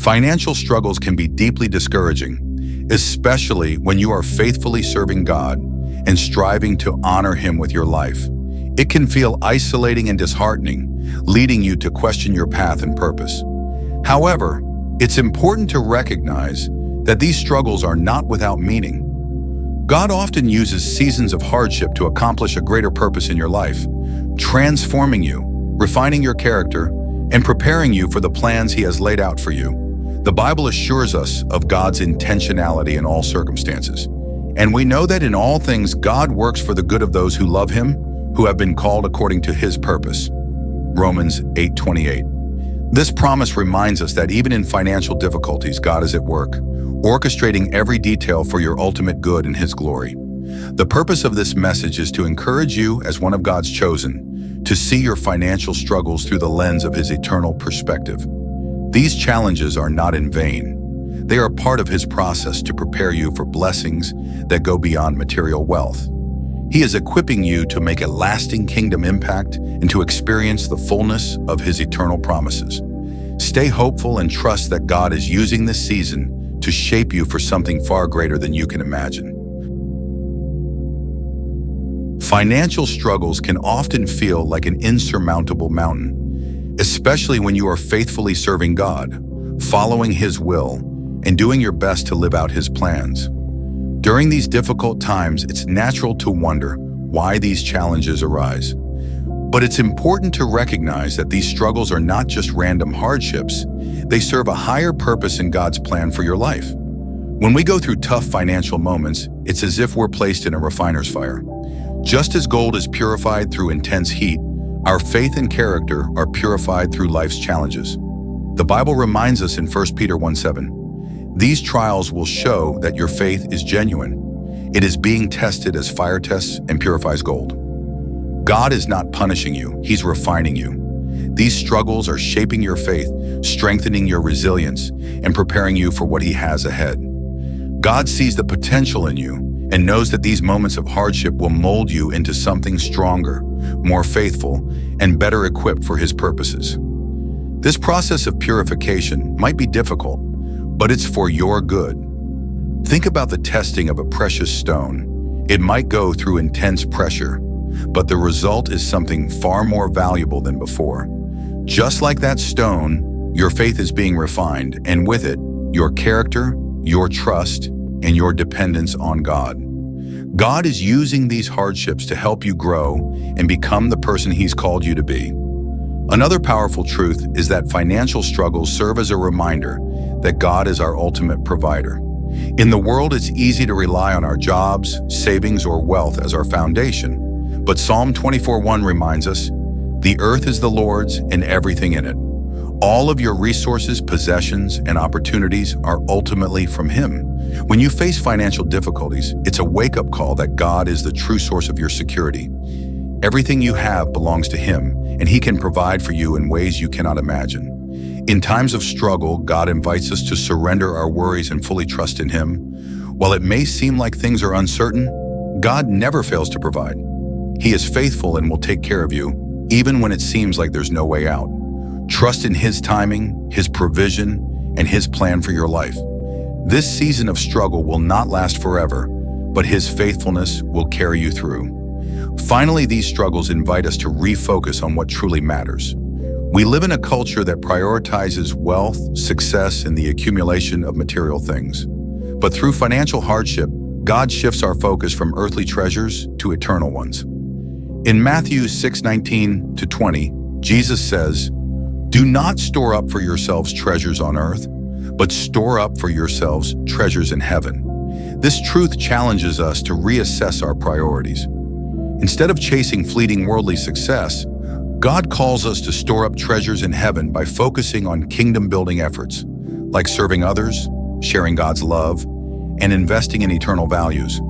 Financial struggles can be deeply discouraging, especially when you are faithfully serving God and striving to honor Him with your life. It can feel isolating and disheartening, leading you to question your path and purpose. However, it's important to recognize that these struggles are not without meaning. God often uses seasons of hardship to accomplish a greater purpose in your life, transforming you, refining your character, and preparing you for the plans He has laid out for you. The Bible assures us of God's intentionality in all circumstances, and we know that in all things God works for the good of those who love Him, who have been called according to His purpose. Romans 8:28. This promise reminds us that even in financial difficulties, God is at work, orchestrating every detail for your ultimate good and His glory. The purpose of this message is to encourage you, as one of God's chosen, to see your financial struggles through the lens of His eternal perspective. These challenges are not in vain. They are part of His process to prepare you for blessings that go beyond material wealth. He is equipping you to make a lasting kingdom impact and to experience the fullness of His eternal promises. Stay hopeful and trust that God is using this season to shape you for something far greater than you can imagine. Financial struggles can often feel like an insurmountable mountain, especially when you are faithfully serving God, following His will, and doing your best to live out His plans. During these difficult times, it's natural to wonder why these challenges arise. But it's important to recognize that these struggles are not just random hardships. They serve a higher purpose in God's plan for your life. When we go through tough financial moments, it's as if we're placed in a refiner's fire. Just as gold is purified through intense heat, our faith and character are purified through life's challenges. The Bible reminds us in 1 Peter 1:7, "These trials will show that your faith is genuine. It is being tested as fire tests and purifies gold." God is not punishing you, He's refining you. These struggles are shaping your faith, strengthening your resilience, and preparing you for what He has ahead. God sees the potential in you and knows that these moments of hardship will mold you into something stronger, more faithful, and better equipped for His purposes. This process of purification might be difficult, but it's for your good. Think about the testing of a precious stone. It might go through intense pressure, but the result is something far more valuable than before. Just like that stone, your faith is being refined, and with it, your character, your trust, and your dependence on God. God is using these hardships to help you grow and become the person He's called you to be. Another powerful truth is that financial struggles serve as a reminder that God is our ultimate provider. In the world, it's easy to rely on our jobs, savings, or wealth as our foundation. But Psalm 24:1 reminds us, "The earth is the Lord's and everything in it. All of your resources, possessions, and opportunities are ultimately from Him." When you face financial difficulties, it's a wake-up call that God is the true source of your security. Everything you have belongs to Him, and He can provide for you in ways you cannot imagine. In times of struggle, God invites us to surrender our worries and fully trust in Him. While it may seem like things are uncertain, God never fails to provide. He is faithful and will take care of you, even when it seems like there's no way out. Trust in His timing, His provision, and His plan for your life. This season of struggle will not last forever, but His faithfulness will carry you through. Finally, these struggles invite us to refocus on what truly matters. We live in a culture that prioritizes wealth, success, and the accumulation of material things. But through financial hardship, God shifts our focus from earthly treasures to eternal ones. In Matthew 6:19-20, Jesus says, "Do not store up for yourselves treasures on earth, but store up for yourselves treasures in heaven." This truth challenges us to reassess our priorities. Instead of chasing fleeting worldly success, God calls us to store up treasures in heaven by focusing on kingdom-building efforts, like serving others, sharing God's love, and investing in eternal values.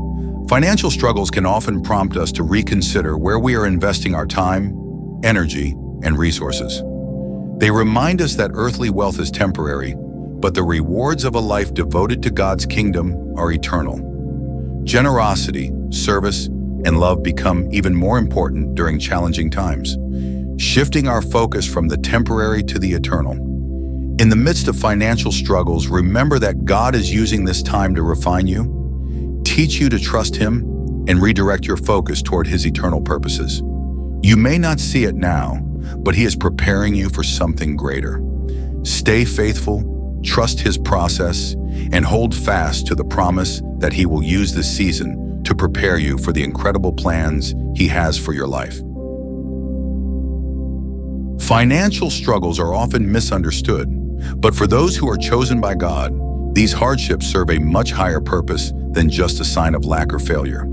Financial struggles can often prompt us to reconsider where we are investing our time, energy, and resources. They remind us that earthly wealth is temporary, but the rewards of a life devoted to God's kingdom are eternal. Generosity, service, and love become even more important during challenging times, shifting our focus from the temporary to the eternal. In the midst of financial struggles, remember that God is using this time to refine you, teach you to trust Him, and redirect your focus toward His eternal purposes. You may not see it now, but He is preparing you for something greater. Stay faithful, trust His process, and hold fast to the promise that He will use this season to prepare you for the incredible plans He has for your life. Financial struggles are often misunderstood, but for those who are chosen by God, these hardships serve a much higher purpose than just a sign of lack or failure.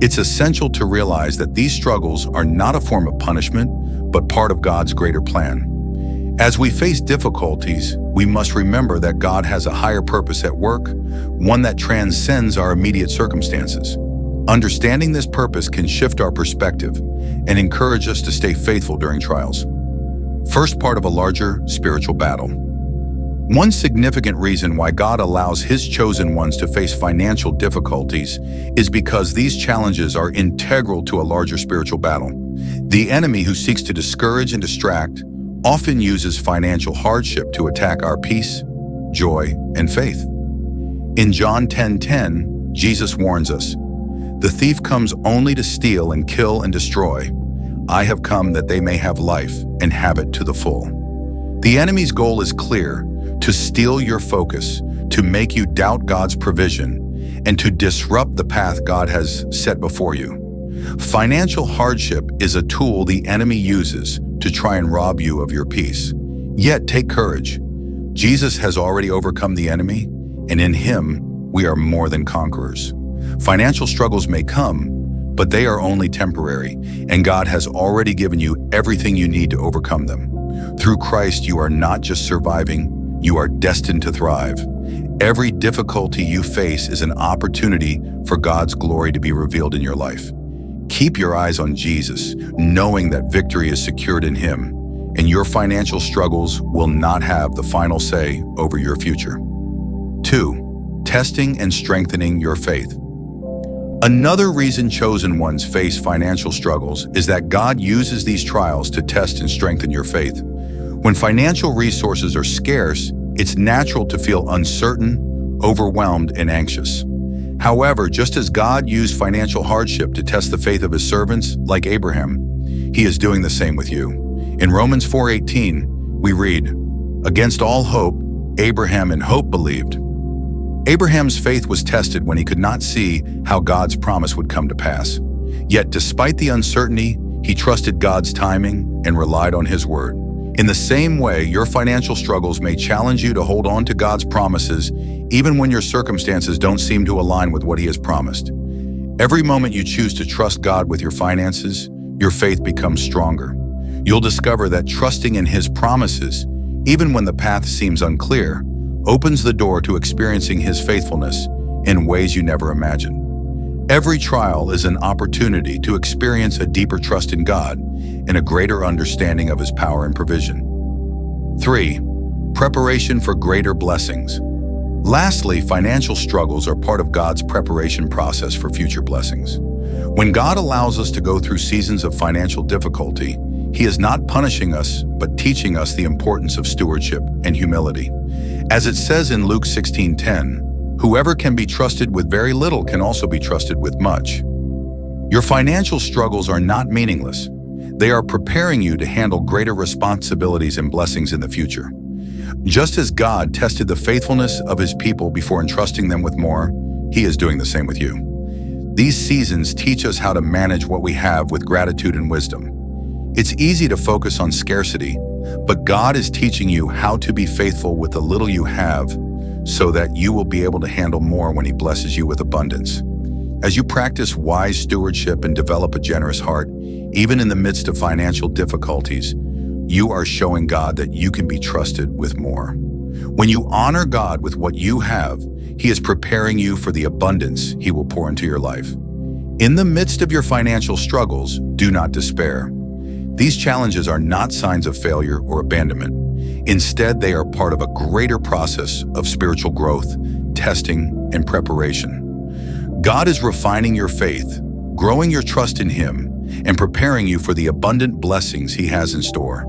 It's essential to realize that these struggles are not a form of punishment, but part of God's greater plan. As we face difficulties, we must remember that God has a higher purpose at work, one that transcends our immediate circumstances. Understanding this purpose can shift our perspective and encourage us to stay faithful during trials. First part of a larger spiritual battle. One significant reason why God allows His chosen ones to face financial difficulties is because these challenges are integral to a larger spiritual battle. The enemy, who seeks to discourage and distract, often uses financial hardship to attack our peace, joy, and faith. In John 10:10, Jesus warns us, "The thief comes only to steal and kill and destroy. I have come that they may have life and have it to the full." The enemy's goal is clear: to steal your focus, to make you doubt God's provision, and to disrupt the path God has set before you. Financial hardship is a tool the enemy uses to try and rob you of your peace. Yet take courage. Jesus has already overcome the enemy, and in Him we are more than conquerors. Financial struggles may come, but they are only temporary, and God has already given you everything you need to overcome them. Through Christ, you are not just surviving, you are destined to thrive. Every difficulty you face is an opportunity for God's glory to be revealed in your life. Keep your eyes on Jesus, knowing that victory is secured in Him, and your financial struggles will not have the final say over your future. 2. Testing and strengthening your faith. Another reason chosen ones face financial struggles is that God uses these trials to test and strengthen your faith. When financial resources are scarce, it's natural to feel uncertain, overwhelmed, and anxious. However, just as God used financial hardship to test the faith of His servants, like Abraham, He is doing the same with you. In Romans 4:18, we read, "Against all hope, Abraham in hope believed." Abraham's faith was tested when he could not see how God's promise would come to pass. Yet, despite the uncertainty, he trusted God's timing and relied on His word. In the same way, your financial struggles may challenge you to hold on to God's promises even when your circumstances don't seem to align with what He has promised. Every moment you choose to trust God with your finances, your faith becomes stronger. You'll discover that trusting in His promises, even when the path seems unclear, opens the door to experiencing His faithfulness in ways you never imagined. Every trial is an opportunity to experience a deeper trust in God and a greater understanding of His power and provision. 3. Preparation for greater blessings. Lastly, financial struggles are part of God's preparation process for future blessings. When God allows us to go through seasons of financial difficulty, He is not punishing us, but teaching us the importance of stewardship and humility. As it says in Luke 16:10, "Whoever can be trusted with very little can also be trusted with much." Your financial struggles are not meaningless. They are preparing you to handle greater responsibilities and blessings in the future. Just as God tested the faithfulness of His people before entrusting them with more, He is doing the same with you. These seasons teach us how to manage what we have with gratitude and wisdom. It's easy to focus on scarcity, but God is teaching you how to be faithful with the little you have so that you will be able to handle more when He blesses you with abundance. As you practice wise stewardship and develop a generous heart, even in the midst of financial difficulties, you are showing God that you can be trusted with more. When you honor God with what you have, He is preparing you for the abundance He will pour into your life. In the midst of your financial struggles, do not despair. These challenges are not signs of failure or abandonment. Instead, they are part of a greater process of spiritual growth, testing, and preparation. God is refining your faith, growing your trust in Him, and preparing you for the abundant blessings He has in store.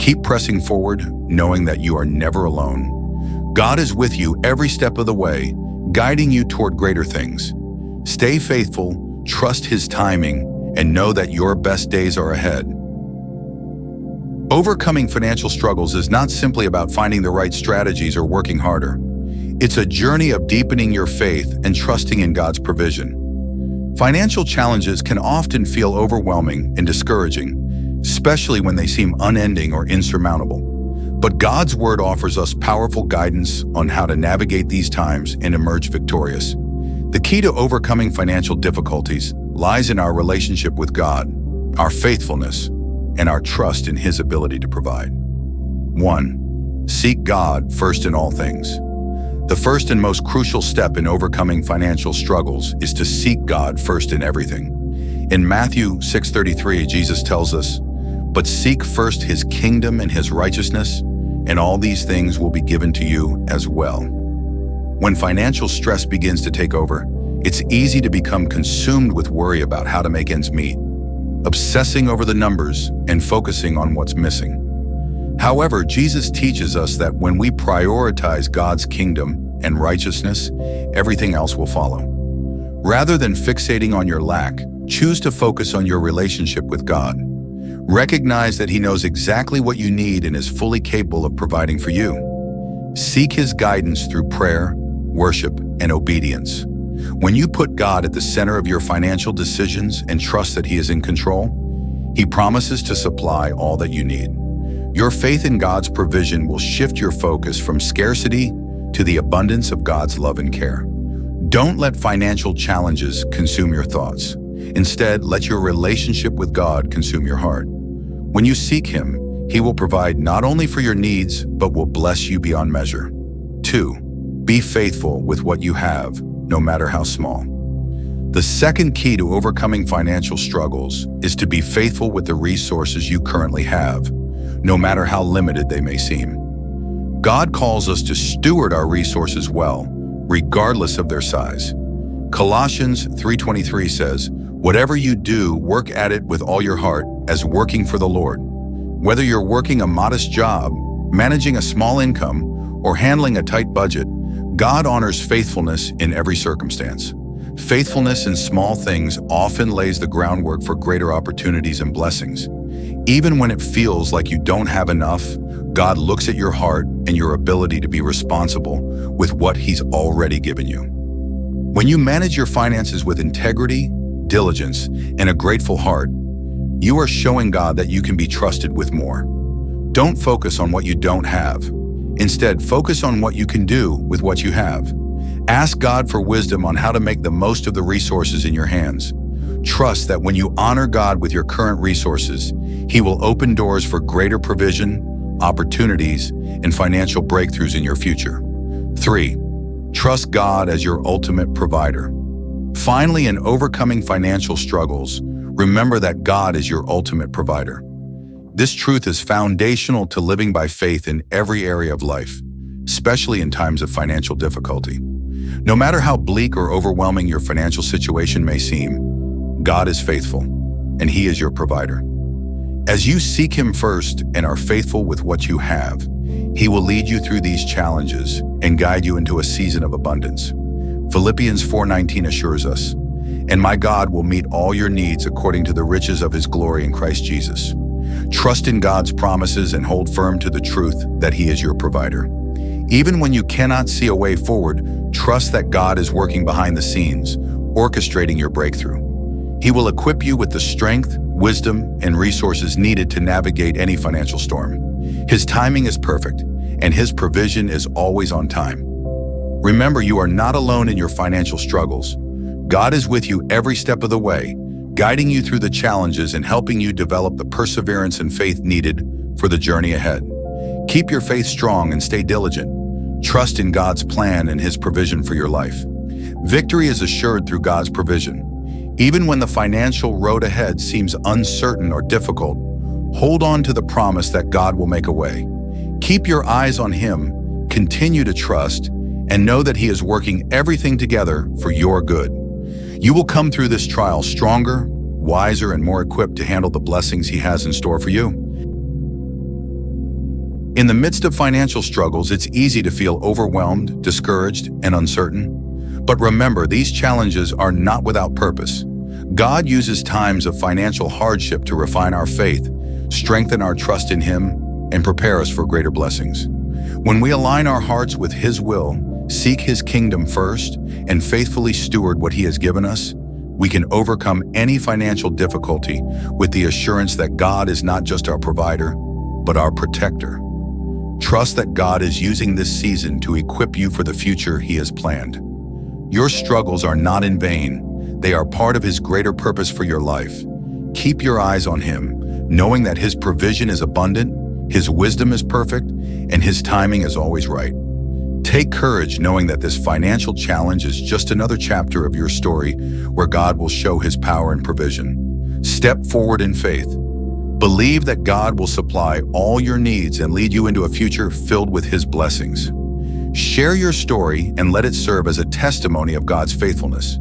Keep pressing forward, knowing that you are never alone. God is with you every step of the way, guiding you toward greater things. Stay faithful, trust His timing, and know that your best days are ahead. Overcoming financial struggles is not simply about finding the right strategies or working harder. It's a journey of deepening your faith and trusting in God's provision. Financial challenges can often feel overwhelming and discouraging, especially when they seem unending or insurmountable. But God's Word offers us powerful guidance on how to navigate these times and emerge victorious. The key to overcoming financial difficulties lies in our relationship with God, our faithfulness, and our trust in His ability to provide. 1. Seek God first in all things. The first and most crucial step in overcoming financial struggles is to seek God first in everything. In Matthew 6:33, Jesus tells us, "But seek first His kingdom and His righteousness, and all these things will be given to you as well." When financial stress begins to take over, it's easy to become consumed with worry about how to make ends meet, obsessing over the numbers and focusing on what's missing. However, Jesus teaches us that when we prioritize God's kingdom and righteousness, everything else will follow. Rather than fixating on your lack, choose to focus on your relationship with God. Recognize that He knows exactly what you need and is fully capable of providing for you. Seek His guidance through prayer, worship, and obedience. When you put God at the center of your financial decisions and trust that He is in control, He promises to supply all that you need. Your faith in God's provision will shift your focus from scarcity to the abundance of God's love and care. Don't let financial challenges consume your thoughts. Instead, let your relationship with God consume your heart. When you seek Him, He will provide not only for your needs, but will bless you beyond measure. 2. Be faithful with what you have, no matter how small. The second key to overcoming financial struggles is to be faithful with the resources you currently have, no matter how limited they may seem. God calls us to steward our resources well, regardless of their size. Colossians 3:23 says, "Whatever you do, work at it with all your heart, as working for the Lord." Whether you're working a modest job, managing a small income, or handling a tight budget, God honors faithfulness in every circumstance. Faithfulness in small things often lays the groundwork for greater opportunities and blessings. Even when it feels like you don't have enough, God looks at your heart and your ability to be responsible with what He's already given you. When you manage your finances with integrity, diligence, and a grateful heart, you are showing God that you can be trusted with more. Don't focus on what you don't have. Instead, focus on what you can do with what you have. Ask God for wisdom on how to make the most of the resources in your hands. Trust that when you honor God with your current resources, He will open doors for greater provision, opportunities, and financial breakthroughs in your future. 3. Trust God as your ultimate provider. Finally, in overcoming financial struggles, remember that God is your ultimate provider. This truth is foundational to living by faith in every area of life, especially in times of financial difficulty. No matter how bleak or overwhelming your financial situation may seem, God is faithful, and He is your provider. As you seek Him first and are faithful with what you have, He will lead you through these challenges and guide you into a season of abundance. Philippians 4:19 assures us, "And my God will meet all your needs according to the riches of His glory in Christ Jesus." Trust in God's promises and hold firm to the truth that He is your provider. Even when you cannot see a way forward, trust that God is working behind the scenes, orchestrating your breakthrough. He will equip you with the strength, wisdom, and resources needed to navigate any financial storm. His timing is perfect, and His provision is always on time. Remember, you are not alone in your financial struggles. God is with you every step of the way, guiding you through the challenges and helping you develop the perseverance and faith needed for the journey ahead. Keep your faith strong and stay diligent. Trust in God's plan and His provision for your life. Victory is assured through God's provision. Even when the financial road ahead seems uncertain or difficult, hold on to the promise that God will make a way. Keep your eyes on Him, continue to trust, and know that He is working everything together for your good. You will come through this trial stronger, wiser, and more equipped to handle the blessings He has in store for you. In the midst of financial struggles, it's easy to feel overwhelmed, discouraged, and uncertain. But remember, these challenges are not without purpose. God uses times of financial hardship to refine our faith, strengthen our trust in Him, and prepare us for greater blessings. When we align our hearts with His will, seek His kingdom first, and faithfully steward what He has given us, we can overcome any financial difficulty with the assurance that God is not just our provider, but our protector. Trust that God is using this season to equip you for the future He has planned. Your struggles are not in vain. They are part of His greater purpose for your life. Keep your eyes on Him, knowing that His provision is abundant, His wisdom is perfect, and His timing is always right. Take courage knowing that this financial challenge is just another chapter of your story where God will show His power and provision. Step forward in faith. Believe that God will supply all your needs and lead you into a future filled with His blessings. Share your story and let it serve as a testimony of God's faithfulness.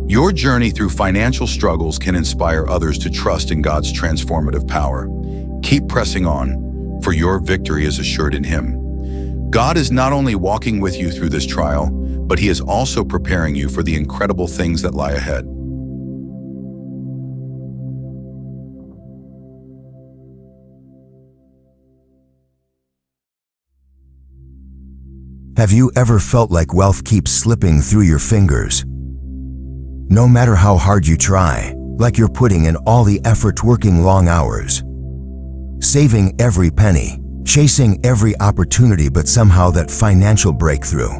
Your journey through financial struggles can inspire others to trust in God's transformative power. Keep pressing on, for your victory is assured in Him. God is not only walking with you through this trial, but He is also preparing you for the incredible things that lie ahead. Have you ever felt like wealth keeps slipping through your fingers? No matter how hard you try, like you're putting in all the effort, working long hours, saving every penny, chasing every opportunity, but somehow that financial breakthrough,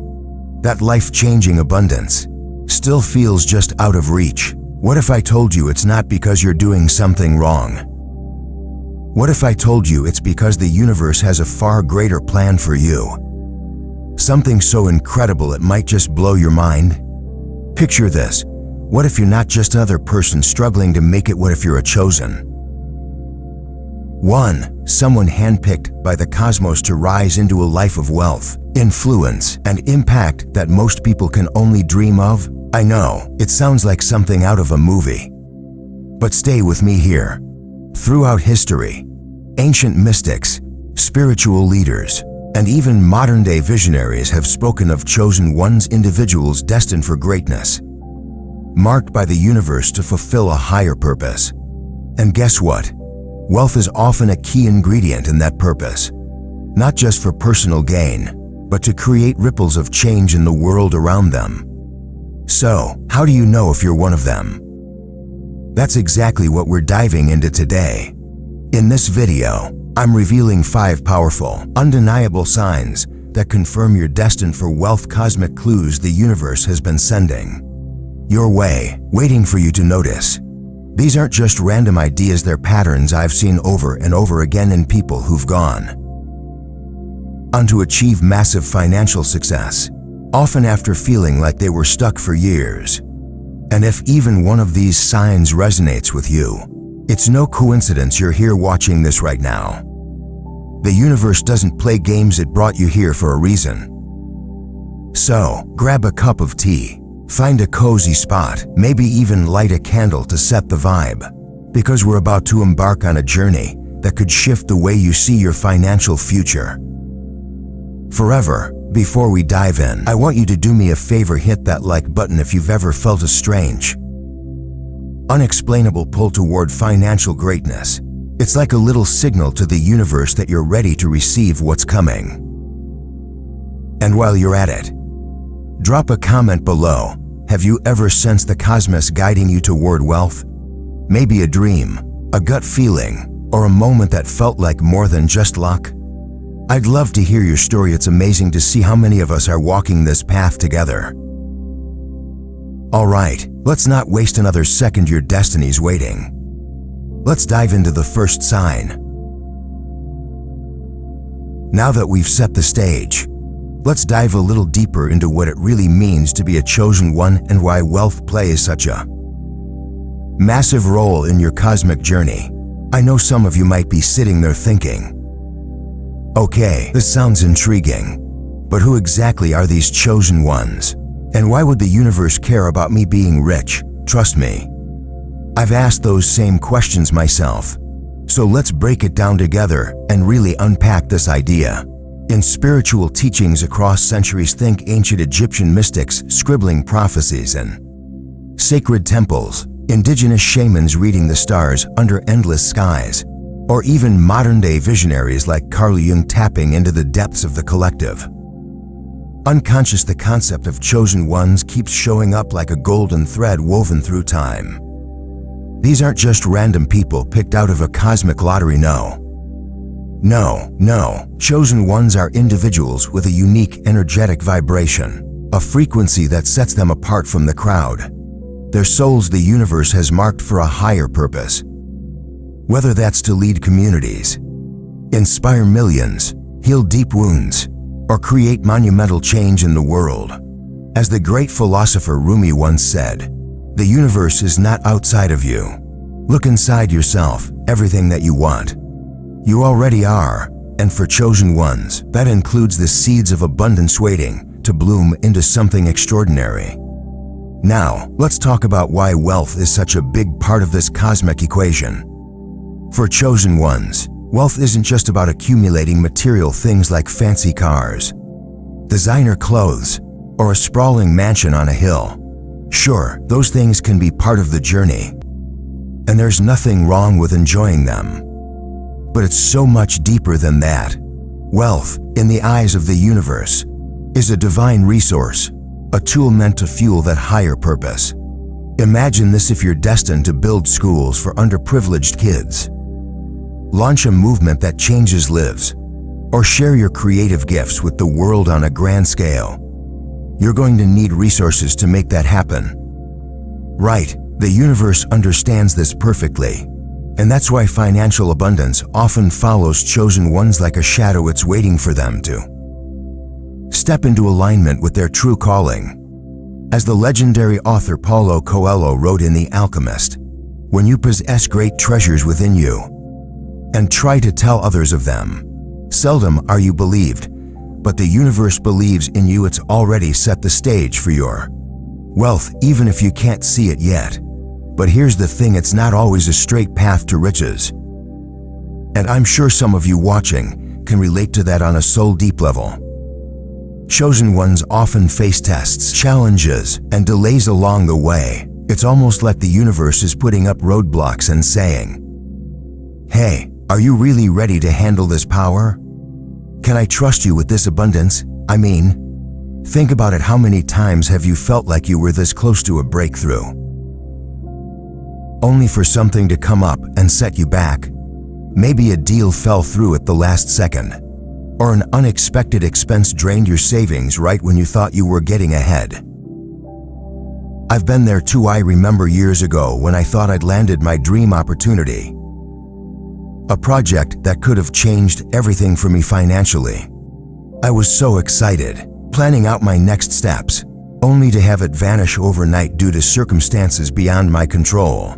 that life-changing abundance, still feels just out of reach. What if I told you it's not because you're doing something wrong? What if I told you it's because the universe has a far greater plan for you? Something so incredible it might just blow your mind? Picture this. What if you're not just another person struggling to make it? What if you're a chosen one, someone handpicked by the cosmos to rise into a life of wealth, influence, and impact that most people can only dream of? I know, it sounds like something out of a movie. But stay with me here. Throughout history, ancient mystics, spiritual leaders, and even modern-day visionaries have spoken of chosen ones, individuals destined for greatness, marked by the universe to fulfill a higher purpose. And guess what? Wealth is often a key ingredient in that purpose, not just for personal gain, but to create ripples of change in the world around them. So, how do you know if you're one of them? That's exactly what we're diving into today. In this video, I'm revealing 5 powerful, undeniable signs that confirm you're destined for wealth, cosmic clues the universe has been sending your way, waiting for you to notice. These aren't just random ideas, they're patterns I've seen over and over again in people who've gone on to achieve massive financial success, often after feeling like they were stuck for years. And if even one of these signs resonates with you, it's no coincidence you're here watching this right now. The universe doesn't play games, it brought you here for a reason. So, grab a cup of tea, find a cozy spot, maybe even light a candle to set the vibe, because we're about to embark on a journey that could shift the way you see your financial future forever. Before we dive in, I want you to do me a favor, hit that like button if you've ever felt a strange, unexplainable pull toward financial greatness. It's like a little signal to the universe that you're ready to receive what's coming. And while you're at it, drop a comment below. Have you ever sensed the cosmos guiding you toward wealth? Maybe a dream, a gut feeling, or a moment that felt like more than just luck? I'd love to hear your story. It's amazing to see how many of us are walking this path together. All right, let's not waste another second. Your destiny's waiting. Let's dive into the first sign. Now that we've set the stage, let's dive a little deeper into what it really means to be a chosen one and why wealth plays such a massive role in your cosmic journey. I know some of you might be sitting there thinking, okay, this sounds intriguing, but who exactly are these chosen ones? And why would the universe care about me being rich? Trust me, I've asked those same questions myself. So let's break it down together and really unpack this idea. In spiritual teachings across centuries, think ancient Egyptian mystics scribbling prophecies and sacred temples, indigenous shamans reading the stars under endless skies, or even modern-day visionaries like Carl Jung tapping into the depths of the collective. Unconscious, the concept of chosen ones keeps showing up like a golden thread woven through time. These aren't just random people picked out of a cosmic lottery, no. Chosen ones are individuals with a unique energetic vibration, a frequency that sets them apart from the crowd. Their souls the universe has marked for a higher purpose. Whether that's to lead communities, inspire millions, heal deep wounds, or create monumental change in the world. As the great philosopher Rumi once said, the universe is not outside of you. Look inside yourself, everything that you want. You already are, and for chosen ones, that includes the seeds of abundance waiting to bloom into something extraordinary. Now, let's talk about why wealth is such a big part of this cosmic equation. For chosen ones, wealth isn't just about accumulating material things like fancy cars, designer clothes, or a sprawling mansion on a hill. Sure, those things can be part of the journey, and there's nothing wrong with enjoying them. But it's so much deeper than that. Wealth, in the eyes of the universe, is a divine resource, a tool meant to fuel that higher purpose. Imagine this: if you're destined to build schools for underprivileged kids, launch a movement that changes lives, or share your creative gifts with the world on a grand scale, you're going to need resources to make that happen. Right, the universe understands this perfectly. And that's why financial abundance often follows chosen ones like a shadow. It's waiting for them to step into alignment with their true calling. As the legendary author Paulo Coelho wrote in The Alchemist, when you possess great treasures within you and try to tell others of them, seldom are you believed, but the universe believes in you. It's already set the stage for your wealth, even if you can't see it yet. But here's the thing, it's not always a straight path to riches. And I'm sure some of you watching can relate to that on a soul-deep level. Chosen ones often face tests, challenges, and delays along the way. It's almost like the universe is putting up roadblocks and saying, "Hey, are you really ready to handle this power? Can I trust you with this abundance?" I mean, think about it. How many times have you felt like you were this close to a breakthrough, only for something to come up and set you back? Maybe a deal fell through at the last second, or an unexpected expense drained your savings right when you thought you were getting ahead. I've been there too. I remember years ago when I thought I'd landed my dream opportunity, a project that could have changed everything for me financially. I was so excited, planning out my next steps, only to have it vanish overnight due to circumstances beyond my control.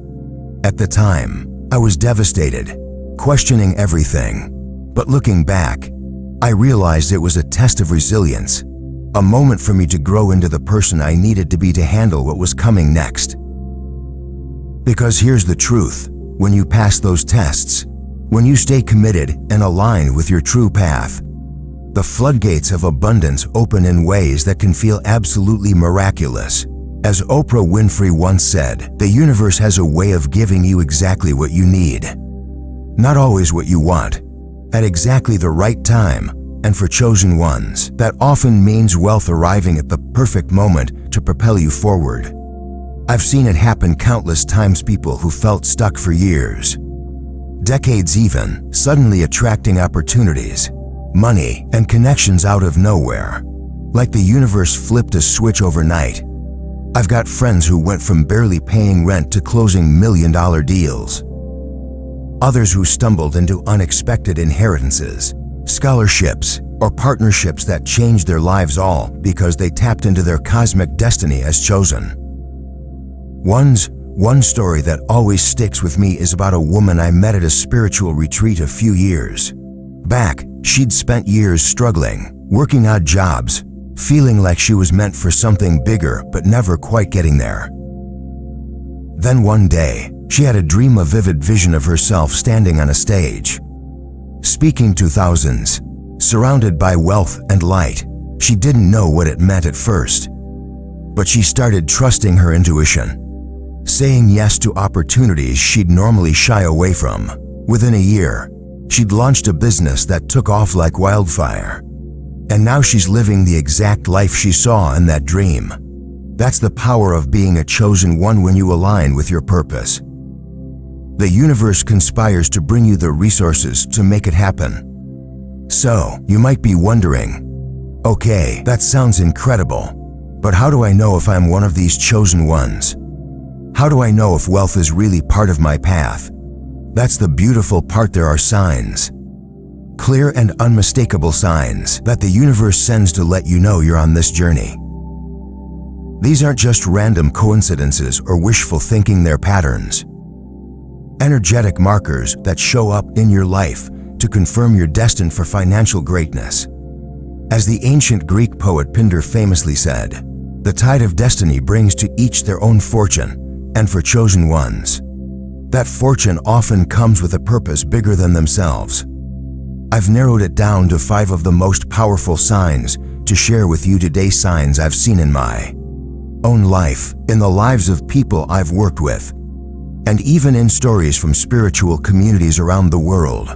At the time, I was devastated, questioning everything. But looking back, I realized it was a test of resilience, a moment for me to grow into the person I needed to be to handle what was coming next. Because here's the truth, when you pass those tests, when you stay committed and aligned with your true path, the floodgates of abundance open in ways that can feel absolutely miraculous. As Oprah Winfrey once said, the universe has a way of giving you exactly what you need. Not always what you want, at exactly the right time. And for chosen ones, that often means wealth arriving at the perfect moment to propel you forward. I've seen it happen countless times. People who felt stuck for years, decades even, suddenly attracting opportunities, money, and connections out of nowhere. Like the universe flipped a switch overnight. I've got friends who went from barely paying rent to closing million-dollar deals. Others who stumbled into unexpected inheritances, scholarships, or partnerships that changed their lives, all because they tapped into their cosmic destiny as chosen. One story that always sticks with me is about a woman I met at a spiritual retreat a few years back. She'd spent years struggling, working odd jobs, feeling like she was meant for something bigger but never quite getting there. Then one day, She had a dream, a vivid vision of herself standing on a stage, speaking to thousands, surrounded by wealth and light. She didn't know what it meant at first, but she started trusting her intuition, saying yes to opportunities she'd normally shy away from. Within a year, she'd launched a business that took off like wildfire. And now she's living the exact life she saw in that dream. That's the power of being a chosen one when you align with your purpose. The universe conspires to bring you the resources to make it happen. So, you might be wondering, okay, that sounds incredible, but how do I know if I'm one of these chosen ones? How do I know if wealth is really part of my path? That's the beautiful part. There are signs. Clear and unmistakable signs that the universe sends to let you know you're on this journey. These aren't just random coincidences or wishful thinking, they're patterns. Energetic markers that show up in your life to confirm you're destined for financial greatness. As the ancient Greek poet Pindar famously said, "The tide of destiny brings to each their own fortune, and for chosen ones, that fortune often comes with a purpose bigger than themselves." I've narrowed it down to 5 of the most powerful signs to share with you today, signs I've seen in my own life, in the lives of people I've worked with, and even in stories from spiritual communities around the world.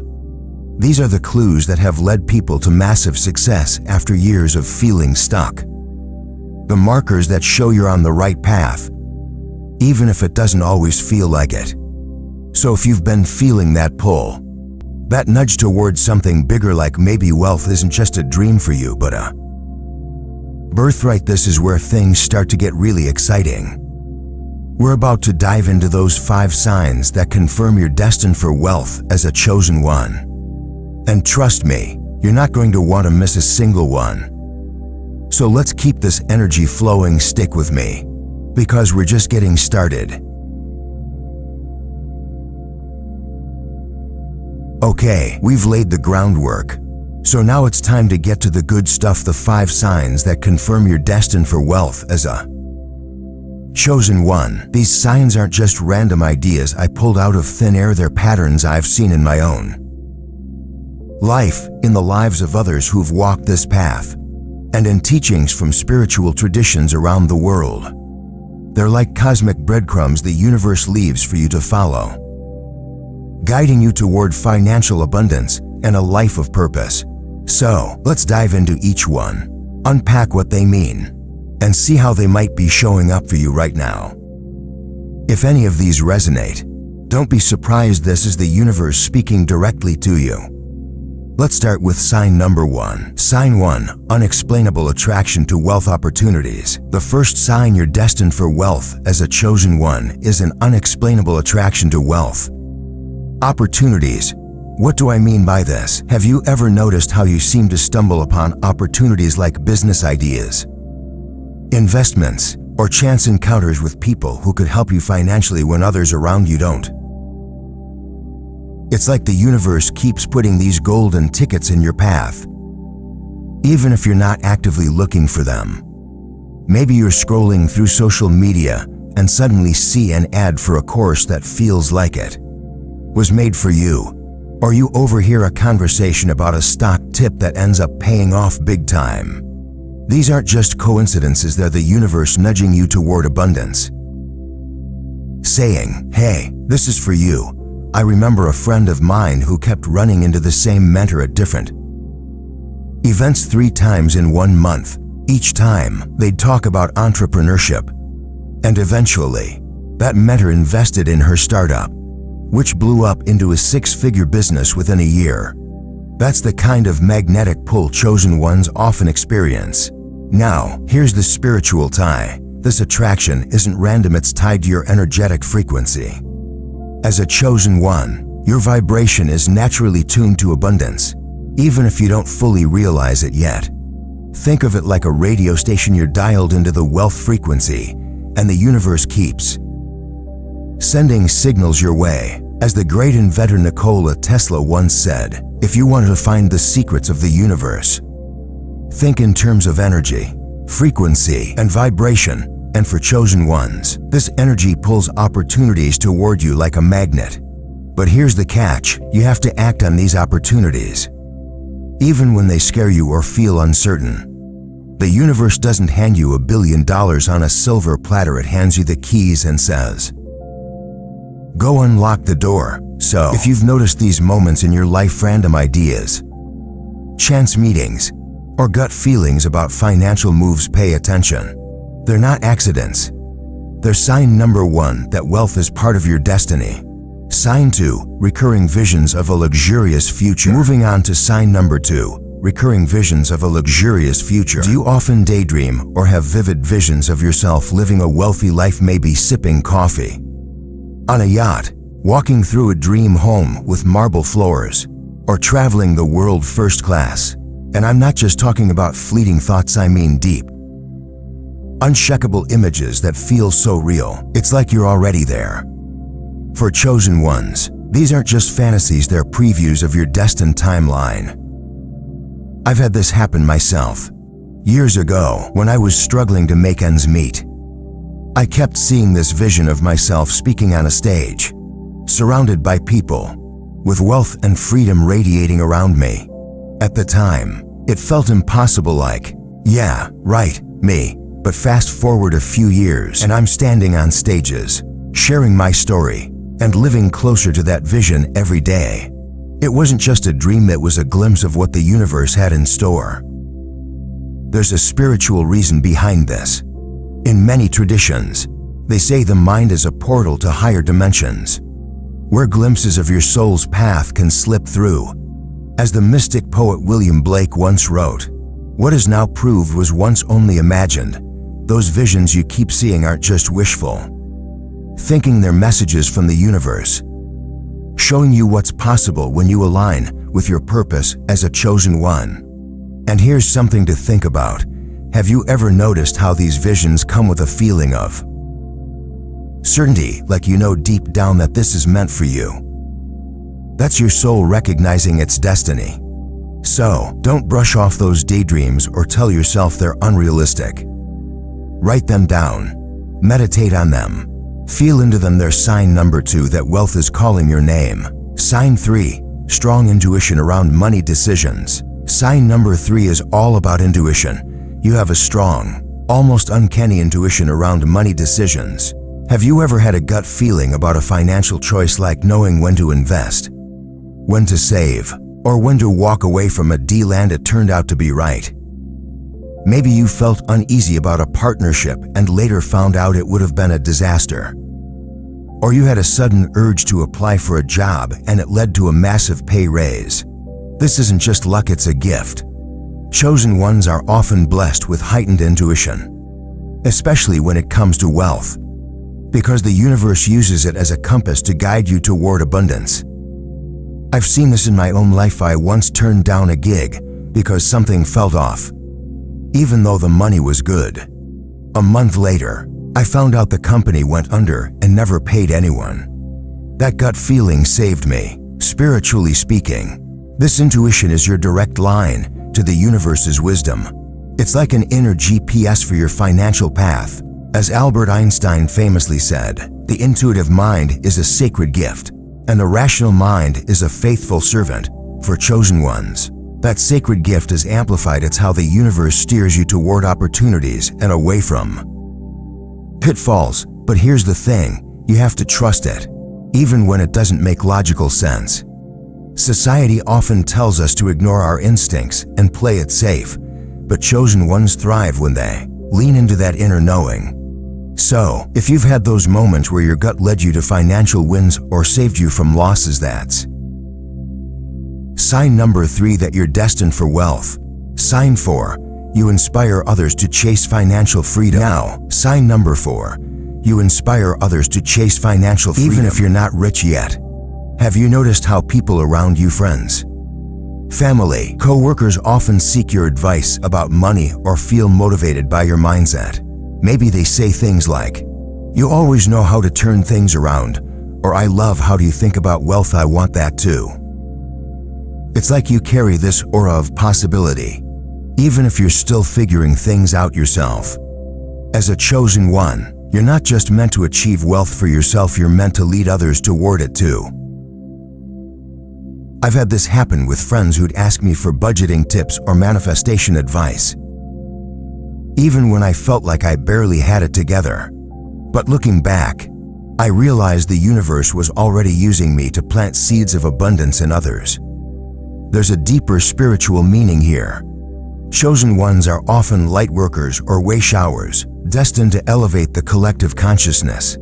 These are the clues that have led people to massive success after years of feeling stuck. The markers that show you're on the right path, even if it doesn't always feel like it. So if you've been feeling that pull, that nudge towards something bigger, like maybe wealth isn't just a dream for you, but a birthright, this is where things start to get really exciting. We're about to dive into those 5 signs that confirm you're destined for wealth as a chosen one. And trust me, you're not going to want to miss a single one. So let's keep this energy flowing. Stick with me, because we're just getting started. Okay, we've laid the groundwork. So now it's time to get to the good stuff, the 5 signs that confirm you're destined for wealth as a chosen one. These signs aren't just random ideas I pulled out of thin air, they're patterns I've seen in my own life, in the lives of others who've walked this path, and in teachings from spiritual traditions around the world. They're like cosmic breadcrumbs the universe leaves for you to follow, guiding you toward financial abundance and a life of purpose. So, let's dive into each one, unpack what they mean, and see how they might be showing up for you right now. If any of these resonate, don't be surprised, this is the universe speaking directly to you. Let's start with sign number 1. Sign 1, unexplainable attraction to wealth opportunities. The first sign you're destined for wealth as a chosen one is an unexplainable attraction to wealth opportunities. What do I mean by this? Have you ever noticed how you seem to stumble upon opportunities like business ideas, investments, or chance encounters with people who could help you financially when others around you don't? It's like the universe keeps putting these golden tickets in your path, even if you're not actively looking for them. Maybe you're scrolling through social media and suddenly see an ad for a course that feels like it was made for you, or you overhear a conversation about a stock tip that ends up paying off big time. These aren't just coincidences, they're the universe nudging you toward abundance, saying, "Hey, this is for you." I remember a friend of mine who kept running into the same mentor at different events 3 times in 1 month. Each time, they'd talk about entrepreneurship. And eventually, that mentor invested in her startup, which blew up into a 6-figure business within a year. That's the kind of magnetic pull chosen ones often experience. Now, here's the spiritual tie. This attraction isn't random, it's tied to your energetic frequency. As a chosen one, your vibration is naturally tuned to abundance, even if you don't fully realize it yet. Think of it like a radio station. You're dialed into the wealth frequency, and the universe keeps sending signals your way. As the great inventor Nikola Tesla once said, "If you want to find the secrets of the universe, think in terms of energy, frequency, and vibration." And for chosen ones, this energy pulls opportunities toward you like a magnet. But here's the catch: you have to act on these opportunities. Even when they scare you or feel uncertain. The universe doesn't hand you $1 billion on a silver platter. It hands you the keys and says, go unlock the door. So, if you've noticed these moments in your life, random ideas, chance meetings, or gut feelings about financial moves, pay attention. They're not accidents. They're sign number 1 that wealth is part of your destiny. Sign 2, recurring visions of a luxurious future. Moving on to sign number 2, recurring visions of a luxurious future. Do you often daydream or have vivid visions of yourself living a wealthy life, maybe sipping coffee on a yacht, walking through a dream home with marble floors, or traveling the world first class? And I'm not just talking about fleeting thoughts, I mean deep, uncheckable images that feel so real, it's like you're already there. For chosen ones, these aren't just fantasies, they're previews of your destined timeline. I've had this happen myself. Years ago, when I was struggling to make ends meet, I kept seeing this vision of myself speaking on a stage, surrounded by people, with wealth and freedom radiating around me. At the time, it felt impossible, like, yeah, right, me. But fast forward a few years and I'm standing on stages, sharing my story, and living closer to that vision every day. It wasn't just a dream, it was a glimpse of what the universe had in store. There's a spiritual reason behind this. In many traditions, they say the mind is a portal to higher dimensions, where glimpses of your soul's path can slip through. As the mystic poet William Blake once wrote, what is now proved was once only imagined. Those visions you keep seeing aren't just wishful thinking, they're messages from the universe, showing you what's possible when you align with your purpose as a chosen one. And here's something to think about. Have you ever noticed how these visions come with a feeling of certainty, like you know deep down that this is meant for you? That's your soul recognizing its destiny. So, don't brush off those daydreams or tell yourself they're unrealistic. Write them down. Meditate on them. Feel into them. They're sign number 2 that wealth is calling your name. Sign 3, strong intuition around money decisions. Sign number 3 is all about intuition. You have a strong, almost uncanny intuition around money decisions. Have you ever had a gut feeling about a financial choice, like knowing when to invest, when to save, or when to walk away from a deal and it turned out to be right? Maybe you felt uneasy about a partnership and later found out it would have been a disaster. Or you had a sudden urge to apply for a job and it led to a massive pay raise. This isn't just luck, it's a gift. Chosen ones are often blessed with heightened intuition, especially when it comes to wealth, because the universe uses it as a compass to guide you toward abundance. I've seen this in my own life. I once turned down a gig because something felt off, even though the money was good. A month later, I found out the company went under and never paid anyone. That gut feeling saved me, spiritually speaking. This intuition is your direct line to the universe's wisdom. It's like an inner GPS for your financial path. As Albert Einstein famously said, the intuitive mind is a sacred gift, and the rational mind is a faithful servant. For chosen ones, that sacred gift is amplified. It's how the universe steers you toward opportunities and away from pitfalls. But here's the thing, you have to trust it, even when it doesn't make logical sense. Society often tells us to ignore our instincts and play it safe, but chosen ones thrive when they lean into that inner knowing. So, if you've had those moments where your gut led you to financial wins or saved you from losses, that's sign number 3 that you're destined for wealth. Sign 4, you inspire others to chase financial freedom. Now, sign number 4, you inspire others to chase financial freedom. Even if you're not rich yet. Have you noticed how people around you, friends, family, co-workers, often seek your advice about money or feel motivated by your mindset? Maybe they say things like, "You always know how to turn things around," or "I love how do you think about wealth, I want that too." It's like you carry this aura of possibility, even if you're still figuring things out yourself. As a chosen one, you're not just meant to achieve wealth for yourself, you're meant to lead others toward it too. I've had this happen with friends who'd ask me for budgeting tips or manifestation advice, even when I felt like I barely had it together. But looking back, I realized the universe was already using me to plant seeds of abundance in others. There's a deeper spiritual meaning here. Chosen ones are often light workers or way showers, destined to elevate the collective consciousness.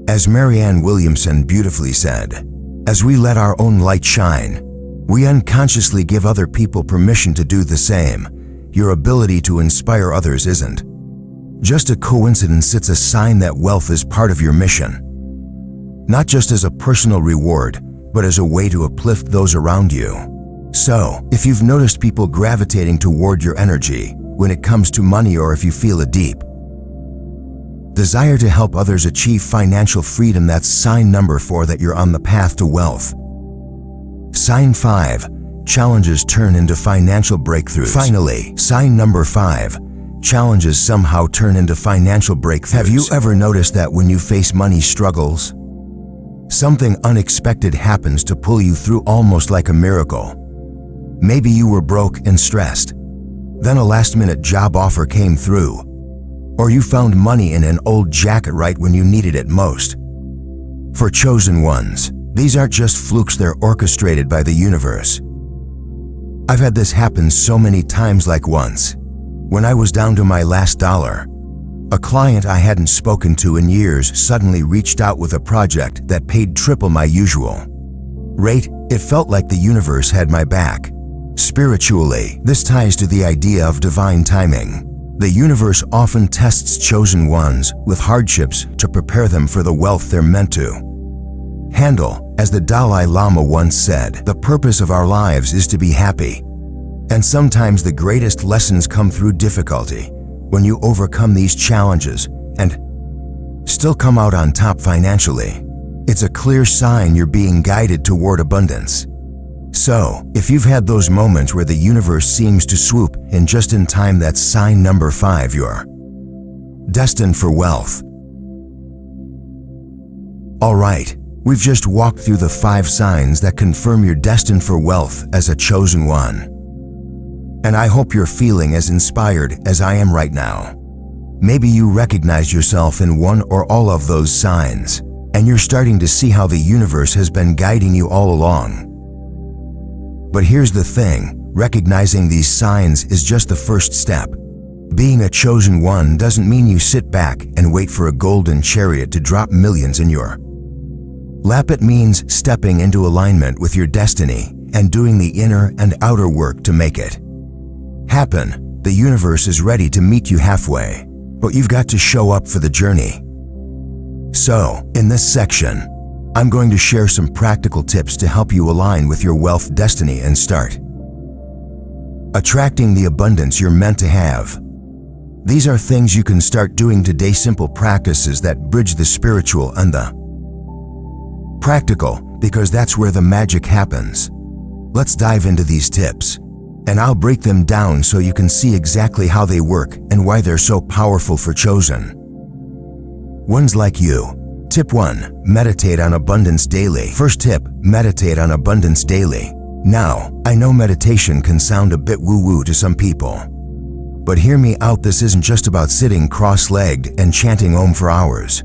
As Marianne Williamson beautifully said, as we let our own light shine, we unconsciously give other people permission to do the same. Your ability to inspire others isn't just a coincidence, it's a sign that wealth is part of your mission. Not just as a personal reward, but as a way to uplift those around you. So, if you've noticed people gravitating toward your energy when it comes to money, or if you feel a deep desire to help others achieve financial freedom, that's sign number 4 that you're on the path to wealth. Sign 5. Challenges turn into financial breakthroughs. Finally, sign number 5. Challenges somehow turn into financial breakthroughs. Have you ever noticed that when you face money struggles, something unexpected happens to pull you through almost like a miracle? Maybe you were broke and stressed. Then a last-minute job offer came through. Or you found money in an old jacket right when you needed it most. For chosen ones, these aren't just flukes, they're orchestrated by the universe. I've had this happen so many times, like once, when I was down to my last dollar. A client I hadn't spoken to in years suddenly reached out with a project that paid triple my usual rate. It felt like the universe had my back. Spiritually, this ties to the idea of divine timing. The universe often tests chosen ones with hardships to prepare them for the wealth they're meant to handle. As the Dalai Lama once said, the purpose of our lives is to be happy. And sometimes the greatest lessons come through difficulty, when you overcome these challenges and still come out on top financially. It's a clear sign you're being guided toward abundance. So, if you've had those moments where the universe seems to swoop in just in time, that's sign number 5. You're destined for wealth. All right, we've just walked through the 5 signs that confirm you're destined for wealth as a chosen one. And I hope you're feeling as inspired as I am right now. Maybe you recognize yourself in one or all of those signs, and you're starting to see how the universe has been guiding you all along. But here's the thing, recognizing these signs is just the first step. Being a chosen one doesn't mean you sit back and wait for a golden chariot to drop millions in your lap. It means stepping into alignment with your destiny and doing the inner and outer work to make it happen. The universe is ready to meet you halfway, but you've got to show up for the journey. So, in this section, I'm going to share some practical tips to help you align with your wealth destiny and start attracting the abundance you're meant to have. These are things you can start doing today, simple practices that bridge the spiritual and the practical, because that's where the magic happens. Let's dive into these tips, and I'll break them down so you can see exactly how they work and why they're so powerful for chosen ones like you. Tip 1. Meditate on abundance daily. First tip, meditate on abundance daily. Now, I know meditation can sound a bit woo-woo to some people, but hear me out, this isn't just about sitting cross-legged and chanting Om for hours.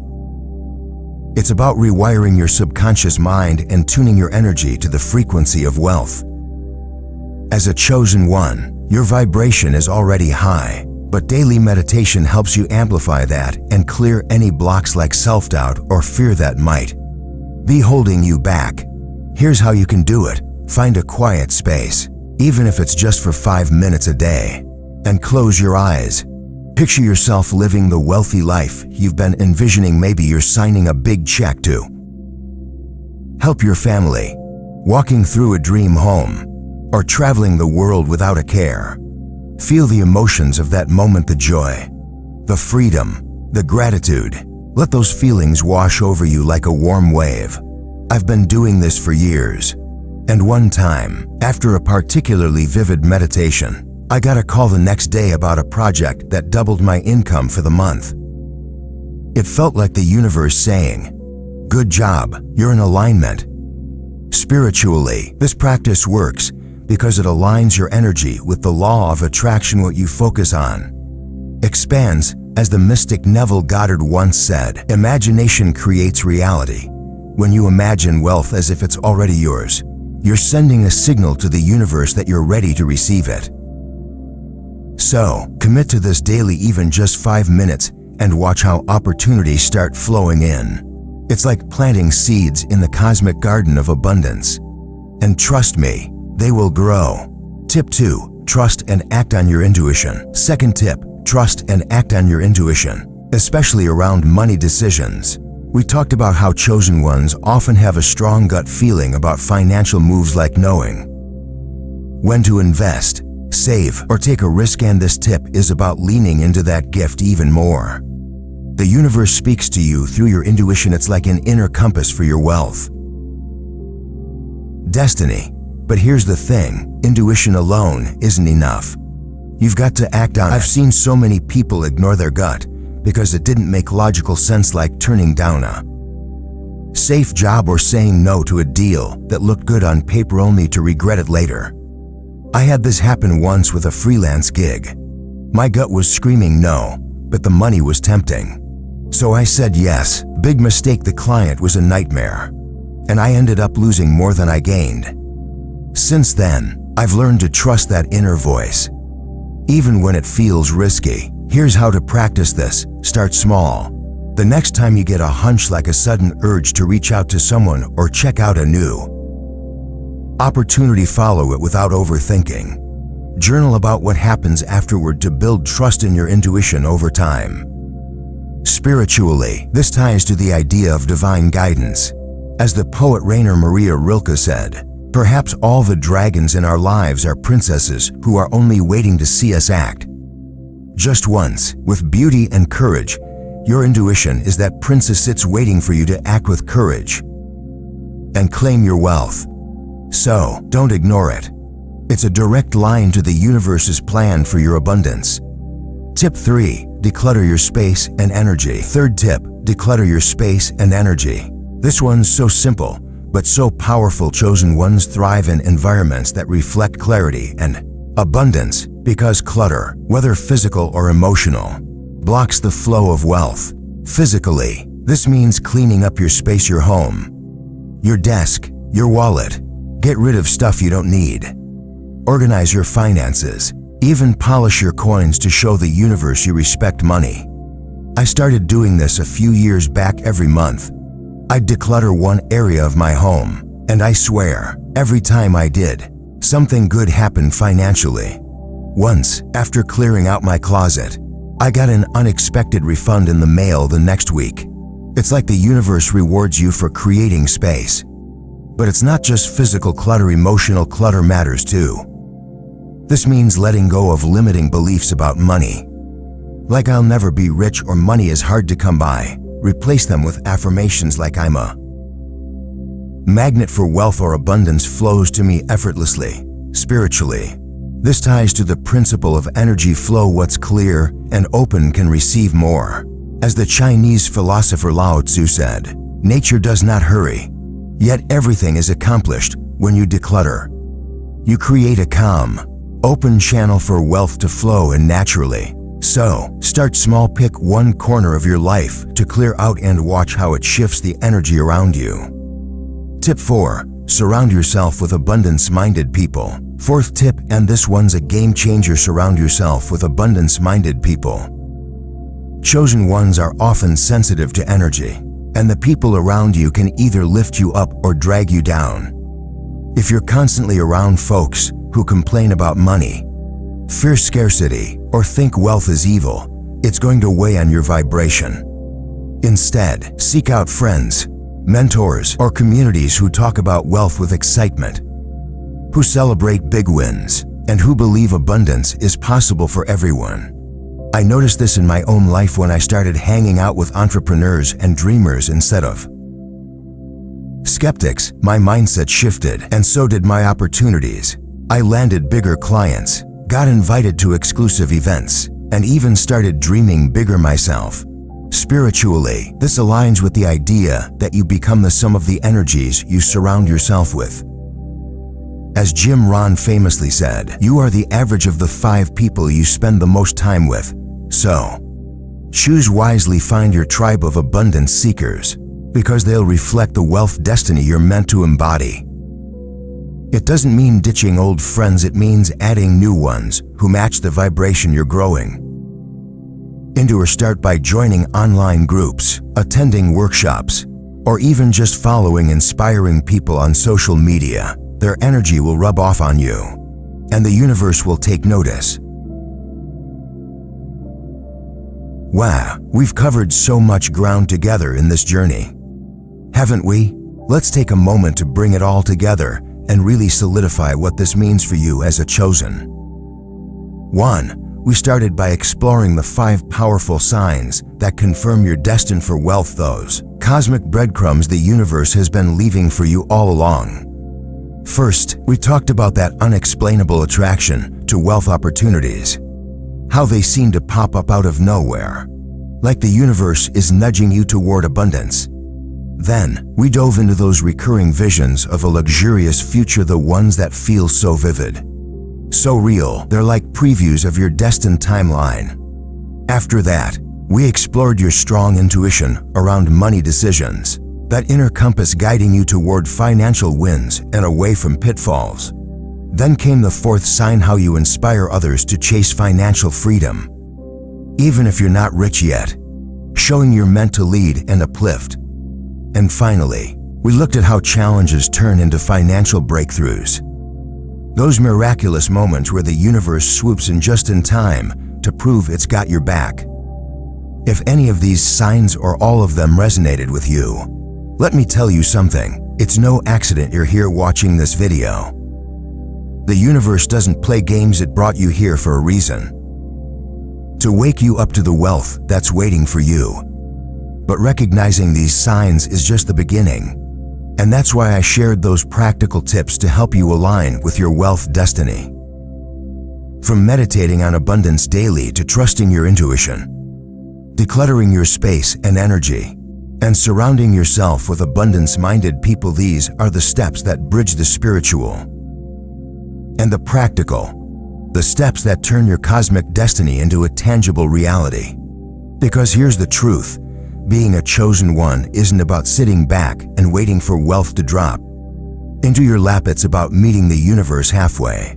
It's about rewiring your subconscious mind and tuning your energy to the frequency of wealth. As a chosen one, your vibration is already high, but daily meditation helps you amplify that and clear any blocks like self-doubt or fear that might be holding you back. Here's how you can do it. Find a quiet space, even if it's just for 5 minutes a day, and close your eyes. Picture yourself living the wealthy life you've been envisioning. Maybe you're signing a big check to help your family, walking through a dream home, or traveling the world without a care. Feel the emotions of that moment, the joy, the freedom, the gratitude. Let those feelings wash over you like a warm wave. I've been doing this for years, and one time, after a particularly vivid meditation, I got a call the next day about a project that doubled my income for the month. It felt like the universe saying, "Good job, you're in alignment." Spiritually, this practice works because it aligns your energy with the law of attraction. What you focus on expands. As the mystic Neville Goddard once said, imagination creates reality. When you imagine wealth as if it's already yours, you're sending a signal to the universe that you're ready to receive it. So, commit to this daily, even just 5 minutes, and watch how opportunities start flowing in. It's like planting seeds in the cosmic garden of abundance. And trust me, they will grow. Tip 2. Trust and act on your intuition. Second tip, trust and act on your intuition, especially around money decisions. We talked about how chosen ones often have a strong gut feeling about financial moves, like knowing when to invest, save, or take a risk, and this tip is about leaning into that gift even more. The universe speaks to you through your intuition. It's like an inner compass for your wealth. Destiny. But here's the thing, intuition alone isn't enough. You've got to act on it. I've seen so many people ignore their gut because it didn't make logical sense, like turning down a safe job or saying no to a deal that looked good on paper only to regret it later. I had this happen once with a freelance gig. My gut was screaming no, but the money was tempting. So I said yes. Big mistake. The client was a nightmare, and I ended up losing more than I gained. Since then, I've learned to trust that inner voice, even when it feels risky. Here's how to practice this. Start small. The next time you get a hunch, like a sudden urge to reach out to someone or check out a new opportunity, follow it without overthinking. Journal about what happens afterward to build trust in your intuition over time. Spiritually, this ties to the idea of divine guidance. As the poet Rainer Maria Rilke said, "Perhaps all the dragons in our lives are princesses who are only waiting to see us act just once, with beauty and courage." Your intuition is that princess sits waiting for you to act with courage and claim your wealth. So, don't ignore it. It's a direct line to the universe's plan for your abundance. Tip 3. Declutter your space and energy. Third tip, declutter your space and energy. This one's so simple, but so powerful. Chosen ones thrive in environments that reflect clarity and abundance, because clutter, whether physical or emotional, blocks the flow of wealth. Physically, this means cleaning up your space, your home, your desk, your wallet. Get rid of stuff you don't need. Organize your finances. Even polish your coins to show the universe you respect money. I started doing this a few years back. Every month, I'd declutter one area of my home, and I swear, every time I did, something good happened financially. Once, after clearing out my closet, I got an unexpected refund in the mail the next week. It's like the universe rewards you for creating space. But it's not just physical clutter. Emotional clutter matters too. This means letting go of limiting beliefs about money, like "I'll never be rich" or "money is hard to come by." Replace them with affirmations like "I'm a magnet for wealth" or "abundance flows to me effortlessly." Spiritually, this ties to the principle of energy flow. What's clear and open can receive more. As the Chinese philosopher Lao Tzu said, "Nature does not hurry, yet everything is accomplished when you declutter." You create a calm, open channel for wealth to flow in naturally. So, start small. Pick one corner of your life to clear out and watch how it shifts the energy around you. Tip 4. Surround yourself with abundance-minded people. Fourth tip, and this one's a game changer: surround yourself with abundance-minded people. Chosen ones are often sensitive to energy, and the people around you can either lift you up or drag you down. If you're constantly around folks who complain about money, fear scarcity, or think wealth is evil, it's going to weigh on your vibration. Instead, seek out friends, mentors, or communities who talk about wealth with excitement, who celebrate big wins, and who believe abundance is possible for everyone. I noticed this in my own life when I started hanging out with entrepreneurs and dreamers instead of skeptics. My mindset shifted, and so did my opportunities. I landed bigger clients, got invited to exclusive events, and even started dreaming bigger myself. Spiritually, this aligns with the idea that you become the sum of the energies you surround yourself with. As Jim Rohn famously said, you are the average of the 5 people you spend the most time with. So, choose wisely, find your tribe of abundance seekers, because they'll reflect the wealth destiny you're meant to embody. It doesn't mean ditching old friends, it means adding new ones who match the vibration you're growing into, or start by joining online groups, attending workshops, or even just following inspiring people on social media. Their energy will rub off on you, and the universe will take notice. Wow, we've covered so much ground together in this journey, haven't we? Let's take a moment to bring it all together and really solidify what this means for you as a chosen one. We started by exploring the 5 powerful signs that confirm you're destined for wealth, those cosmic breadcrumbs the universe has been leaving for you all along. First, we talked about that unexplainable attraction to wealth opportunities, how they seem to pop up out of nowhere, like the universe is nudging you toward abundance. Then, we dove into those recurring visions of a luxurious future, the ones that feel so vivid, so real, they're like previews of your destined timeline. After that, we explored your strong intuition around money decisions, that inner compass guiding you toward financial wins and away from pitfalls. Then came the 4th sign, how you inspire others to chase financial freedom, even if you're not rich yet, showing you're meant to lead and uplift. And finally, we looked at how challenges turn into financial breakthroughs, those miraculous moments where the universe swoops in just in time to prove it's got your back. If any of these signs or all of them resonated with you, let me tell you something, it's no accident you're here watching this video. The universe doesn't play games, it brought you here for a reason. To wake you up to the wealth that's waiting for you. But recognizing these signs is just the beginning. And that's why I shared those practical tips to help you align with your wealth destiny. From meditating on abundance daily to trusting your intuition, decluttering your space and energy, and surrounding yourself with abundance-minded people, these are the steps that bridge the spiritual and the practical, the steps that turn your cosmic destiny into a tangible reality. Because here's the truth, being a chosen one isn't about sitting back and waiting for wealth to drop into your lap, it's about meeting the universe halfway,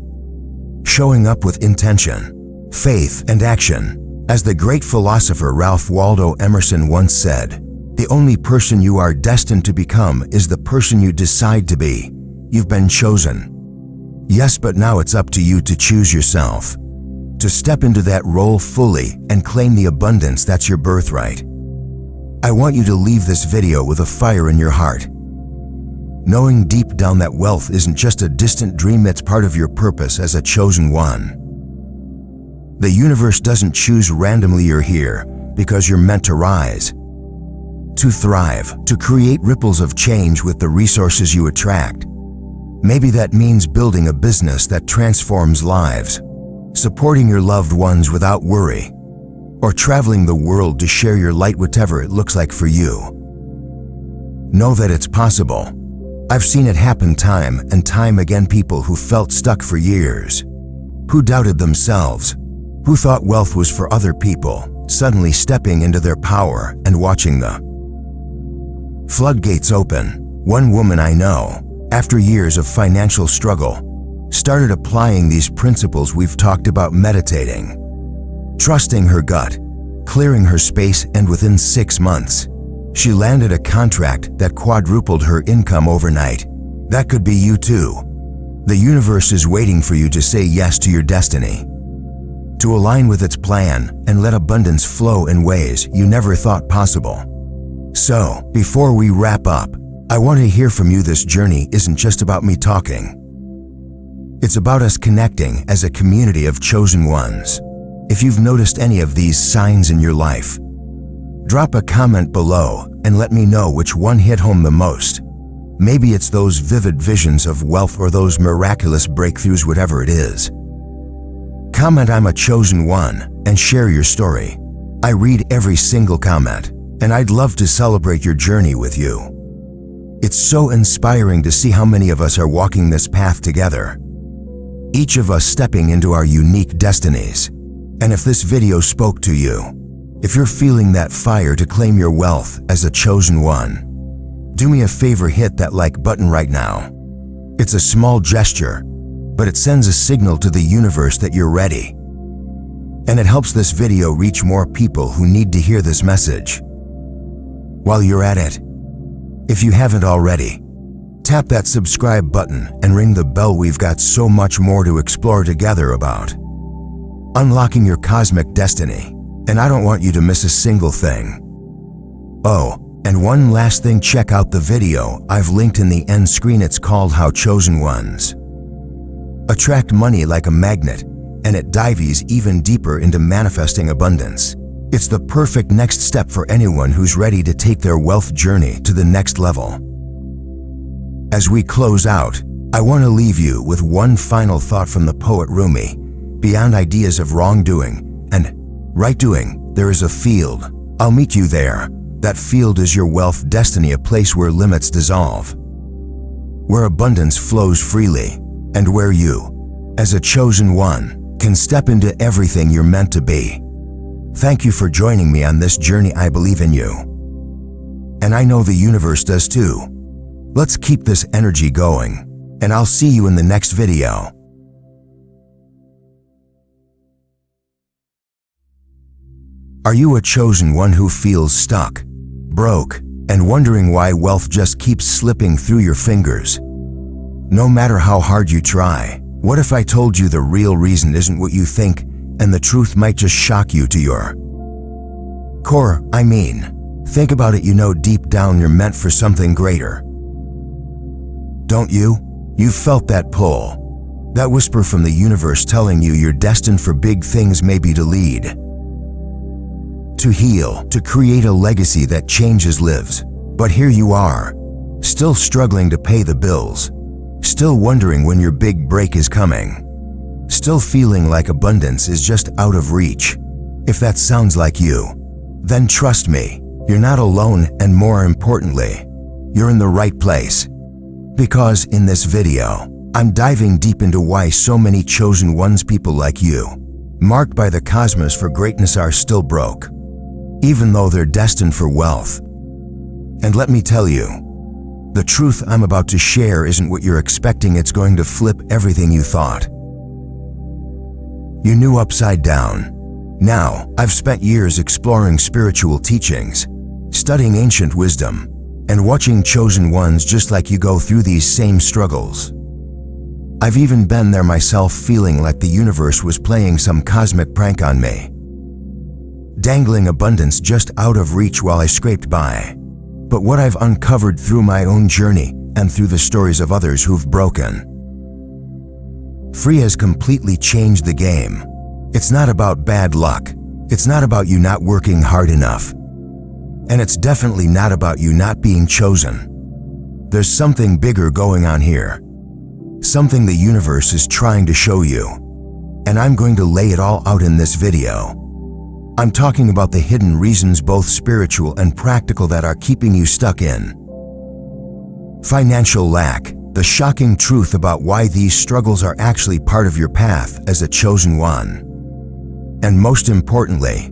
showing up with intention, faith, and action. As the great philosopher Ralph Waldo Emerson once said, the only person you are destined to become is the person you decide to be. You've been chosen. Yes, but now it's up to you to choose yourself, to step into that role fully and claim the abundance that's your birthright. I want you to leave this video with a fire in your heart, knowing deep down that wealth isn't just a distant dream, it's part of your purpose as a chosen one. The universe doesn't choose randomly, you're here because you're meant to rise, to thrive, to create ripples of change with the resources you attract. Maybe that means building a business that transforms lives, supporting your loved ones without worry, or traveling the world to share your light, whatever it looks like for you. Know that it's possible. I've seen it happen time and time again. People who felt stuck for years, who doubted themselves, who thought wealth was for other people, suddenly stepping into their power and watching the floodgates open. One woman I know, after years of financial struggle, started applying these principles we've talked about, meditating, trusting her gut, clearing her space, and within 6 months, she landed a contract that quadrupled her income overnight. That could be you too. The universe is waiting for you to say yes to your destiny, to align with its plan and let abundance flow in ways you never thought possible. So, before we wrap up, I want to hear from you. This journey isn't just about me talking. It's about us connecting as a community of chosen ones. If you've noticed any of these signs in your life, drop a comment below and let me know which one hit home the most. Maybe it's those vivid visions of wealth or those miraculous breakthroughs, whatever it is. Comment "I'm a chosen one" and share your story. I read every single comment, and I'd love to celebrate your journey with you. It's so inspiring to see how many of us are walking this path together, each of us stepping into our unique destinies. And if this video spoke to you, if you're feeling that fire to claim your wealth as a chosen one, do me a favor, hit that like button right now. It's a small gesture, but it sends a signal to the universe that you're ready. And it helps this video reach more people who need to hear this message. While you're at it, if you haven't already, tap that subscribe button and ring the bell. We've got so much more to explore together about unlocking your cosmic destiny, and I don't want you to miss a single thing. Oh, and one last thing, check out the video I've linked in the end screen. It's called "How Chosen Ones Attract Money Like a Magnet," and it dives even deeper into manifesting abundance. It's the perfect next step for anyone who's ready to take their wealth journey to the next level. As we close out, I want to leave you with one final thought from the poet Rumi. Beyond ideas of wrongdoing and right doing, there is a field. I'll meet you there. That field is your wealth destiny, a place where limits dissolve, where abundance flows freely, and where you, as a chosen one, can step into everything you're meant to be. Thank you for joining me on this journey. I believe in you, and I know the universe does too. Let's keep this energy going, and I'll see you in the next video. Are you a chosen one who feels stuck, broke, and wondering why wealth just keeps slipping through your fingers? No matter how hard you try, what if I told you the real reason isn't what you think, and the truth might just shock you to your core? I mean, think about it. You know deep down you're meant for something greater, don't you? You've felt that pull, that whisper from the universe telling you you're destined for big things, maybe to lead, to heal, to create a legacy that changes lives. But here you are, still struggling to pay the bills, still wondering when your big break is coming, still feeling like abundance is just out of reach. If that sounds like you, then trust me, you're not alone, and more importantly, you're in the right place. Because in this video, I'm diving deep into why so many chosen ones, people like you, marked by the cosmos for greatness, are still broke, even though they're destined for wealth. And let me tell you, the truth I'm about to share isn't what you're expecting. It's going to flip everything you thought you knew upside down. Now, I've spent years exploring spiritual teachings, studying ancient wisdom, and watching chosen ones just like you go through these same struggles. I've even been there myself, feeling like the universe was playing some cosmic prank on me, dangling abundance just out of reach while I scraped by. But what I've uncovered through my own journey and through the stories of others who've broken free has completely changed the game. It's not about bad luck. It's not about you not working hard enough. And it's definitely not about you not being chosen. There's something bigger going on here. Something the universe is trying to show you. And I'm going to lay it all out in this video. I'm talking about the hidden reasons, both spiritual and practical, that are keeping you stuck in financial lack, the shocking truth about why these struggles are actually part of your path as a chosen one, and most importantly,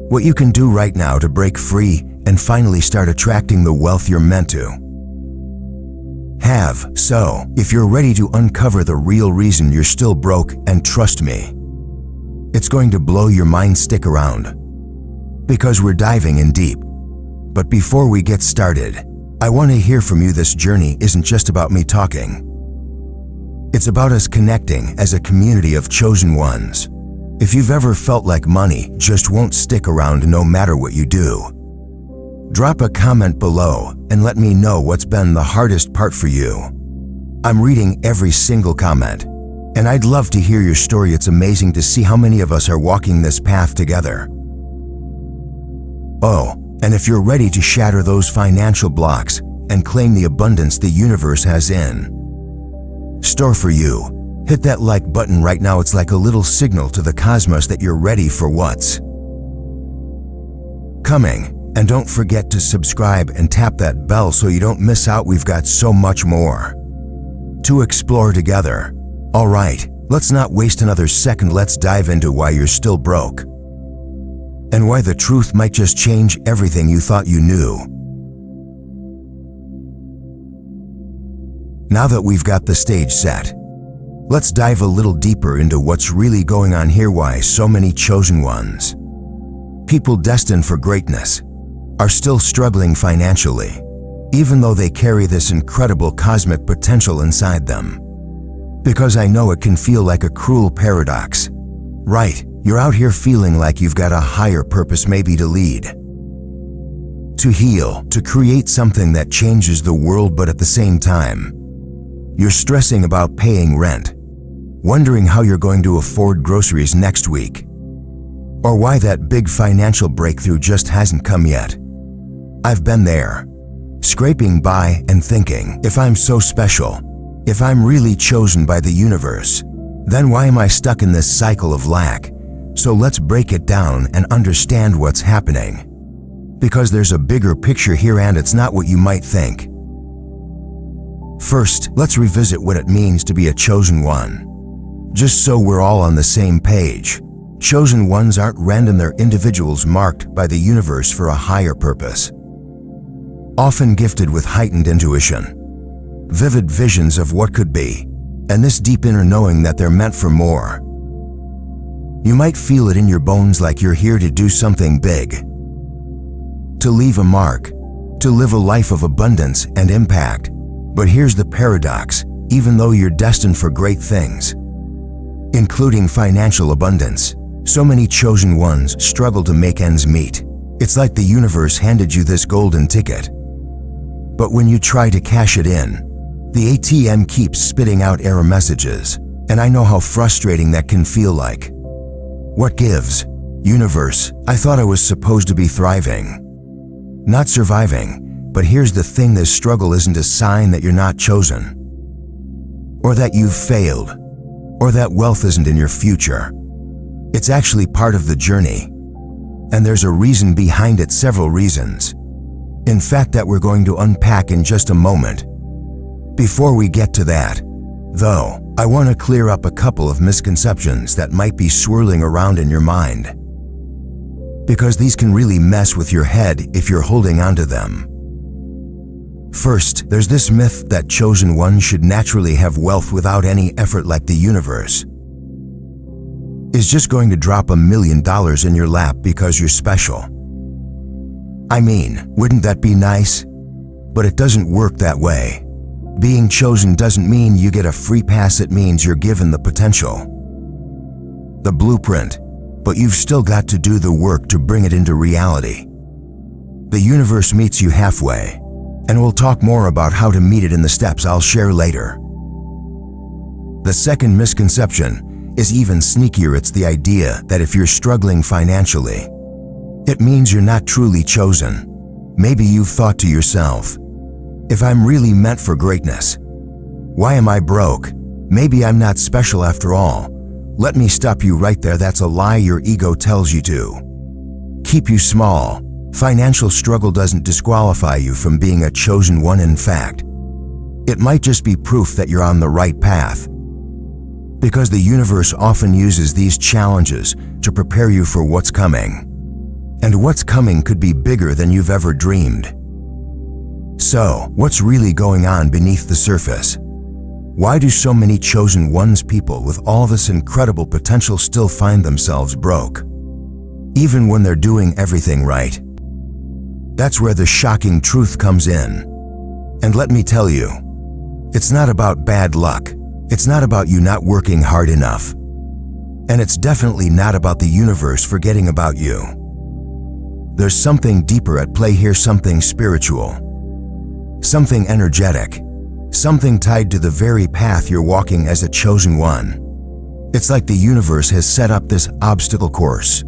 what you can do right now to break free and finally start attracting the wealth you're meant to have. So, if you're ready to uncover the real reason you're still broke, and trust me, it's going to blow your mind, stick around, because we're diving in deep. But before we get started, I want to hear from you. This journey isn't just about me talking. It's about us connecting as a community of chosen ones. If you've ever felt like money just won't stick around no matter what you do, drop a comment below and let me know what's been the hardest part for you. I'm reading every single comment, and I'd love to hear your story. It's amazing to see how many of us are walking this path together. Oh, and if you're ready to shatter those financial blocks and claim the abundance the universe has in store for you, Hit that like button right now. It's like a little signal to the cosmos that you're ready for what's coming. And don't forget to subscribe and tap that bell so you don't miss out. We've got so much more to explore together. All right, let's not waste another second. Let's dive into why you're still broke and why the truth might just change everything you thought you knew. Now that we've got the stage set, let's dive a little deeper into what's really going on here. Why so many chosen ones, people destined for greatness, are still struggling financially, even though they carry this incredible cosmic potential inside them. Because I know it can feel like a cruel paradox. Right, you're out here feeling like you've got a higher purpose, maybe to lead, to heal, to create something that changes the world, but at the same time, you're stressing about paying rent, wondering how you're going to afford groceries next week, or why that big financial breakthrough just hasn't come yet. I've been there, scraping by and thinking, if I'm so special, if I'm really chosen by the universe, then why am I stuck in this cycle of lack? So let's break it down and understand what's happening. Because there's a bigger picture here, and it's not what you might think. First, let's revisit what it means to be a chosen one. Just so we're all on the same page, chosen ones aren't random. They're individuals marked by the universe for a higher purpose. Often gifted with heightened intuition, vivid visions of what could be, and this deep inner knowing that they're meant for more. You might feel it in your bones, like you're here to do something big, to leave a mark, to live a life of abundance and impact. But here's the paradox: even though you're destined for great things, including financial abundance, so many chosen ones struggle to make ends meet. It's like the universe handed you this golden ticket, but when you try to cash it in, the ATM keeps spitting out error messages, and I know how frustrating that can feel like. What gives? Universe, I thought I was supposed to be thriving, not surviving. But here's the thing: this struggle isn't a sign that you're not chosen, or that you've failed, or that wealth isn't in your future. It's actually part of the journey, and there's a reason behind it, several reasons. In fact, that we're going to unpack in just a moment. Before we get to that, though, I want to clear up a couple of misconceptions that might be swirling around in your mind, because these can really mess with your head if you're holding on to them. First, there's this myth that chosen ones should naturally have wealth without any effort, like the universe is just going to drop $1 million in your lap because you're special. I mean, wouldn't that be nice? But it doesn't work that way. Being chosen doesn't mean you get a free pass. It means you're given the potential, the blueprint, but you've still got to do the work to bring it into reality. The universe meets you halfway, and we'll talk more about how to meet it in the steps I'll share later. The second misconception is even sneakier. It's the idea that if you're struggling financially, it means you're not truly chosen. Maybe you've thought to yourself, if I'm really meant for greatness, why am I broke? Maybe I'm not special after all. Let me stop you right there. That's a lie your ego tells you to keep you small. Financial struggle doesn't disqualify you from being a chosen one. In fact, it might just be proof that you're on the right path. Because the universe often uses these challenges to prepare you for what's coming. And what's coming could be bigger than you've ever dreamed. So, what's really going on beneath the surface? Why do so many chosen ones, people with all this incredible potential, still find themselves broke, even when they're doing everything right? That's where the shocking truth comes in. And let me tell you, it's not about bad luck. It's not about you not working hard enough. And it's definitely not about the universe forgetting about you. There's something deeper at play here, something spiritual, something energetic, something tied to the very path you're walking as a chosen one. It's like the universe has set up this obstacle course,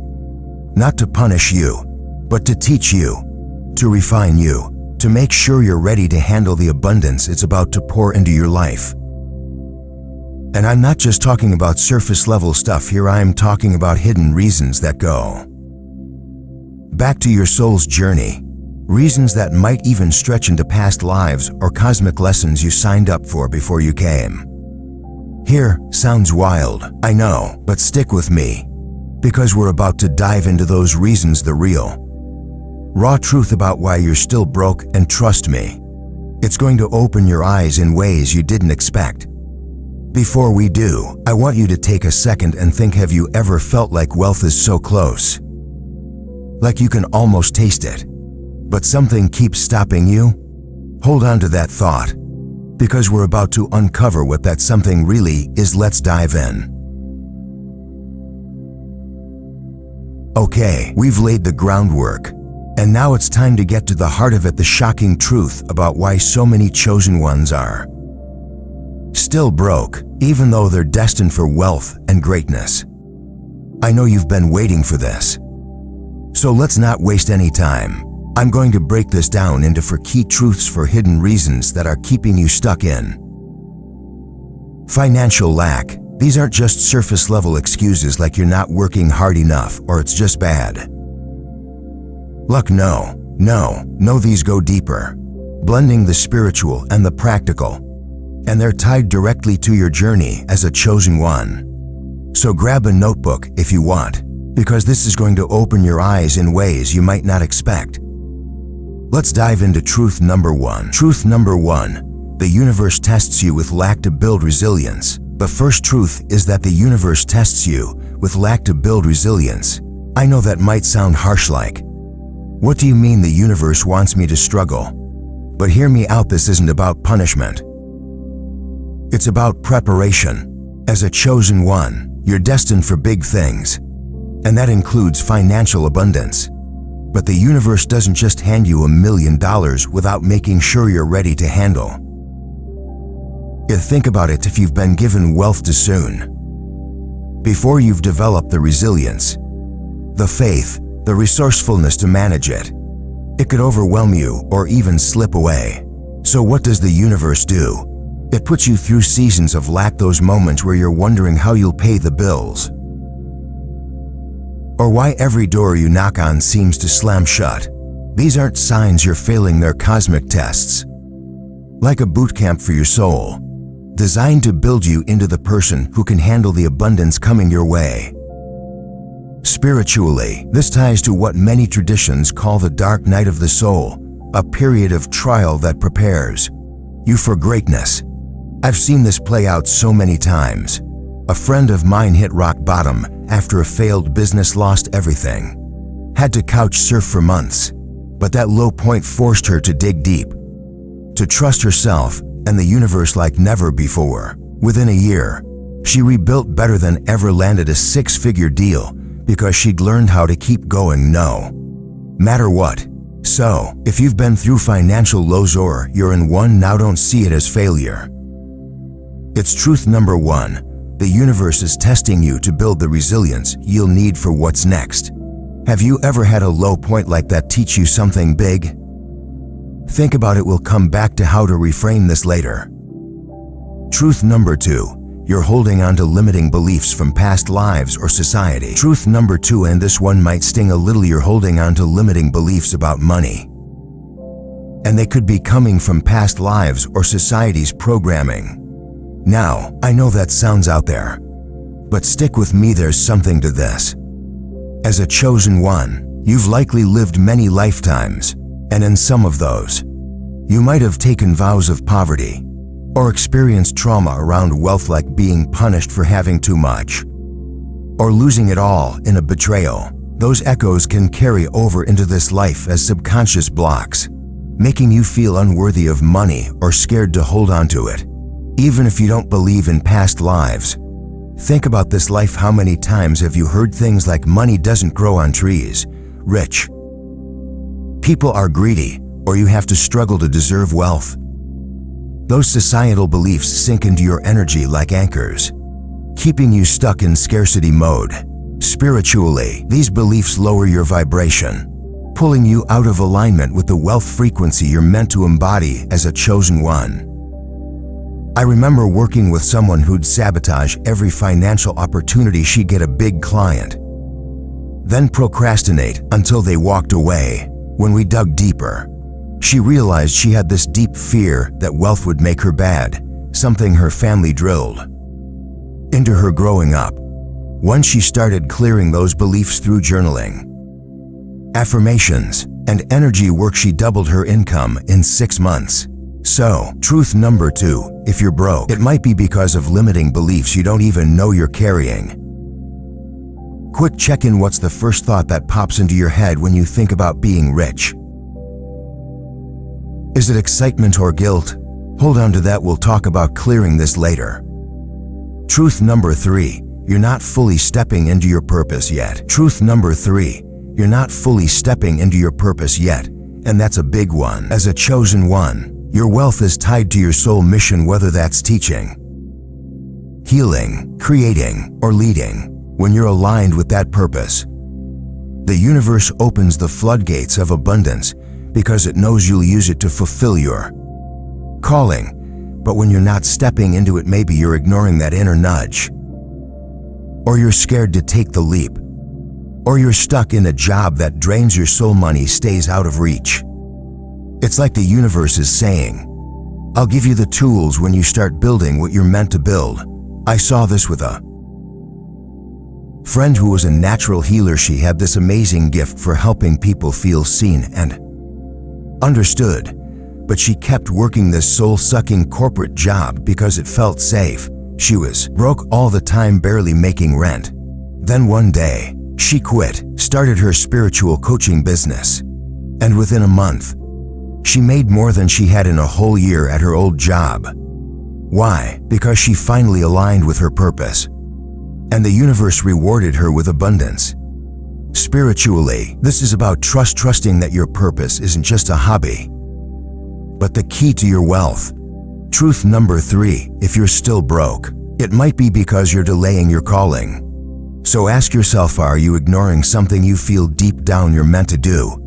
not to punish you, but to teach you, to refine you, to make sure you're ready to handle the abundance it's about to pour into your life. And I'm not just talking about surface level stuff here, I'm talking about hidden reasons that go back to your soul's journey. Reasons that might even stretch into past lives or cosmic lessons you signed up for before you came. Here, sounds wild, I know, but stick with me, because we're about to dive into those reasons, the real, raw truth about why you're still broke, and trust me, it's going to open your eyes in ways you didn't expect. Before we do, I want you to take a second and think, have you ever felt like wealth is so close? Like you can almost taste it, but something keeps stopping you? Hold on to that thought, because we're about to uncover what that something really is. Let's dive in. Okay, we've laid the groundwork, and now it's time to get to the heart of it, the shocking truth about why so many chosen ones are still broke, even though they're destined for wealth and greatness. I know you've been waiting for this. So let's not waste any time. I'm going to break this down into 4 key truths for hidden reasons that are keeping you stuck in financial lack. These aren't just surface level excuses like you're not working hard enough or it's just bad luck. No, these go deeper, blending the spiritual and the practical, and they're tied directly to your journey as a chosen one. So grab a notebook if you want, because this is going to open your eyes in ways you might not expect. Let's dive into truth number 1. Truth number 1, the universe tests you with lack to build resilience. The first truth is that the universe tests you with lack to build resilience. I know that might sound harsh, like, what do you mean the universe wants me to struggle? But hear me out, this isn't about punishment. It's about preparation. As a chosen one, you're destined for big things, and that includes financial abundance. But the universe doesn't just hand you $1 million without making sure you're ready to handle it. Think about it, if you've been given wealth too soon, before you've developed the resilience, the faith, the resourcefulness to manage it, it could overwhelm you or even slip away. So what does the universe do? It puts you through seasons of lack, those moments where you're wondering how you'll pay the bills, or why every door you knock on seems to slam shut. These aren't signs you're failing, they're cosmic tests, like a boot camp for your soul, designed to build you into the person who can handle the abundance coming your way. Spiritually, this ties to what many traditions call the dark night of the soul, a period of trial that prepares you for greatness. I've seen this play out so many times. A friend of mine hit rock bottom after a failed business, lost everything, had to couch surf for months. But that low point forced her to dig deep, to trust herself and the universe like never before. Within a year, she rebuilt better than ever, landed a 6-figure deal because she'd learned how to keep going no matter what. So, if you've been through financial lows or you're in one now, don't see it as failure. It's truth number 1. The universe is testing you to build the resilience you'll need for what's next. Have you ever had a low point like that teach you something big? Think about it, we'll come back to how to reframe this later. Truth number 2. You're holding on to limiting beliefs from past lives or society. Truth number 2, and this one might sting a little, you're holding on to limiting beliefs about money, and they could be coming from past lives or society's programming. Now, I know that sounds out there, but stick with me, there's something to this. As a chosen one, you've likely lived many lifetimes, and in some of those, you might have taken vows of poverty or experienced trauma around wealth, like being punished for having too much or losing it all in a betrayal. Those echoes can carry over into this life as subconscious blocks, making you feel unworthy of money or scared to hold on to it. Even if you don't believe in past lives, think about this life. How many times have you heard things like money doesn't grow on trees, rich people are greedy, or you have to struggle to deserve wealth? Those societal beliefs sink into your energy like anchors, keeping you stuck in scarcity mode. Spiritually, these beliefs lower your vibration, pulling you out of alignment with the wealth frequency you're meant to embody as a chosen one. I remember working with someone who'd sabotage every financial opportunity she'd get a big client, then procrastinate until they walked away. When we dug deeper, she realized she had this deep fear that wealth would make her bad, something her family drilled into her growing up. Once she started clearing those beliefs through journaling, affirmations, and energy work, she doubled her income in 6 months. So, truth number 2, if you're broke, it might be because of limiting beliefs you don't even know you're carrying. Quick check-in: what's the first thought that pops into your head when you think about being rich? Is it excitement or guilt? Hold on to that, we'll talk about clearing this later. Truth number 3, you're not fully stepping into your purpose yet. Truth number 3, you're not fully stepping into your purpose yet, and that's a big one. As a chosen one, your wealth is tied to your soul mission, whether that's teaching, healing, creating, or leading. When you're aligned with that purpose, the universe opens the floodgates of abundance because it knows you'll use it to fulfill your calling. But when you're not stepping into it, maybe you're ignoring that inner nudge, or you're scared to take the leap, or you're stuck in a job that drains your soul. Money stays out of reach. It's like the universe is saying, I'll give you the tools when you start building what you're meant to build. I saw this with a friend who was a natural healer. She had this amazing gift for helping people feel seen and understood, but she kept working this soul-sucking corporate job because it felt safe. She was broke all the time, barely making rent. Then one day, she quit, started her spiritual coaching business, and within a month, she made more than she had in a whole year at her old job. Why? Because she finally aligned with her purpose, and the universe rewarded her with abundance. Spiritually, this is about trusting that your purpose isn't just a hobby, but the key to your wealth. Truth number 3, if you're still broke, it might be because you're delaying your calling. So ask yourself, are you ignoring something you feel deep down you're meant to do?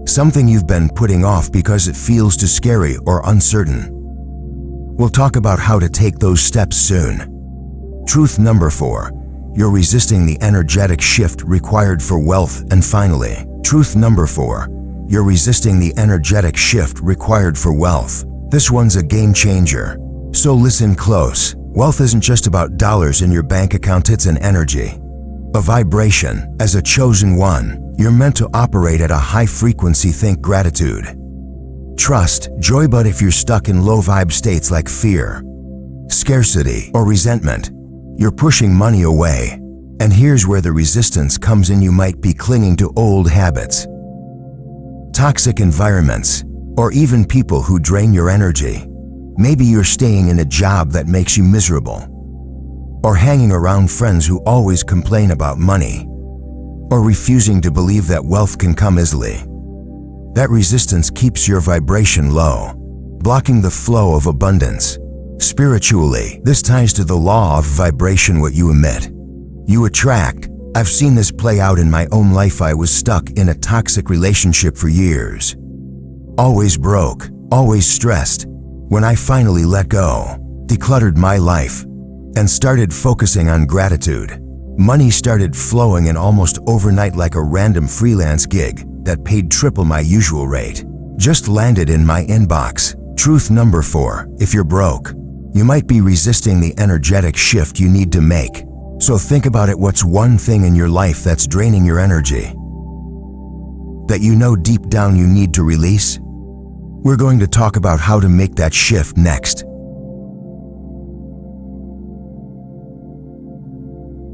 Something you've been putting off because it feels too scary or uncertain. We'll talk about how to take those steps soon. Truth number 4, you're resisting the energetic shift required for wealth. And finally, truth number 4, you're resisting the energetic shift required for wealth. This one's a game changer, so listen close. Wealth isn't just about dollars in your bank account, it's an energy, a vibration. As a chosen one, you're meant to operate at a high frequency. Think gratitude, trust, joy. But if you're stuck in low vibe states like fear, scarcity, or resentment, you're pushing money away. And here's where the resistance comes in. You might be clinging to old habits, toxic environments, or even people who drain your energy. Maybe you're staying in a job that makes you miserable, or hanging around friends who always complain about money, or refusing to believe that wealth can come easily. That resistance keeps your vibration low, blocking the flow of abundance. Spiritually, this ties to the law of vibration. What you emit, you attract. I've seen this play out in my own life. I was stuck in a toxic relationship for years, always broke, always stressed. When I finally let go, decluttered my life, and started focusing on gratitude, money started flowing in almost overnight. Like a random freelance gig that paid triple my usual rate just landed in my inbox. Truth number 4, if you're broke, you might be resisting the energetic shift you need to make. So think about it. What's one thing in your life that's draining your energy, that you know deep down you need to release? We're going to talk about how to make that shift next.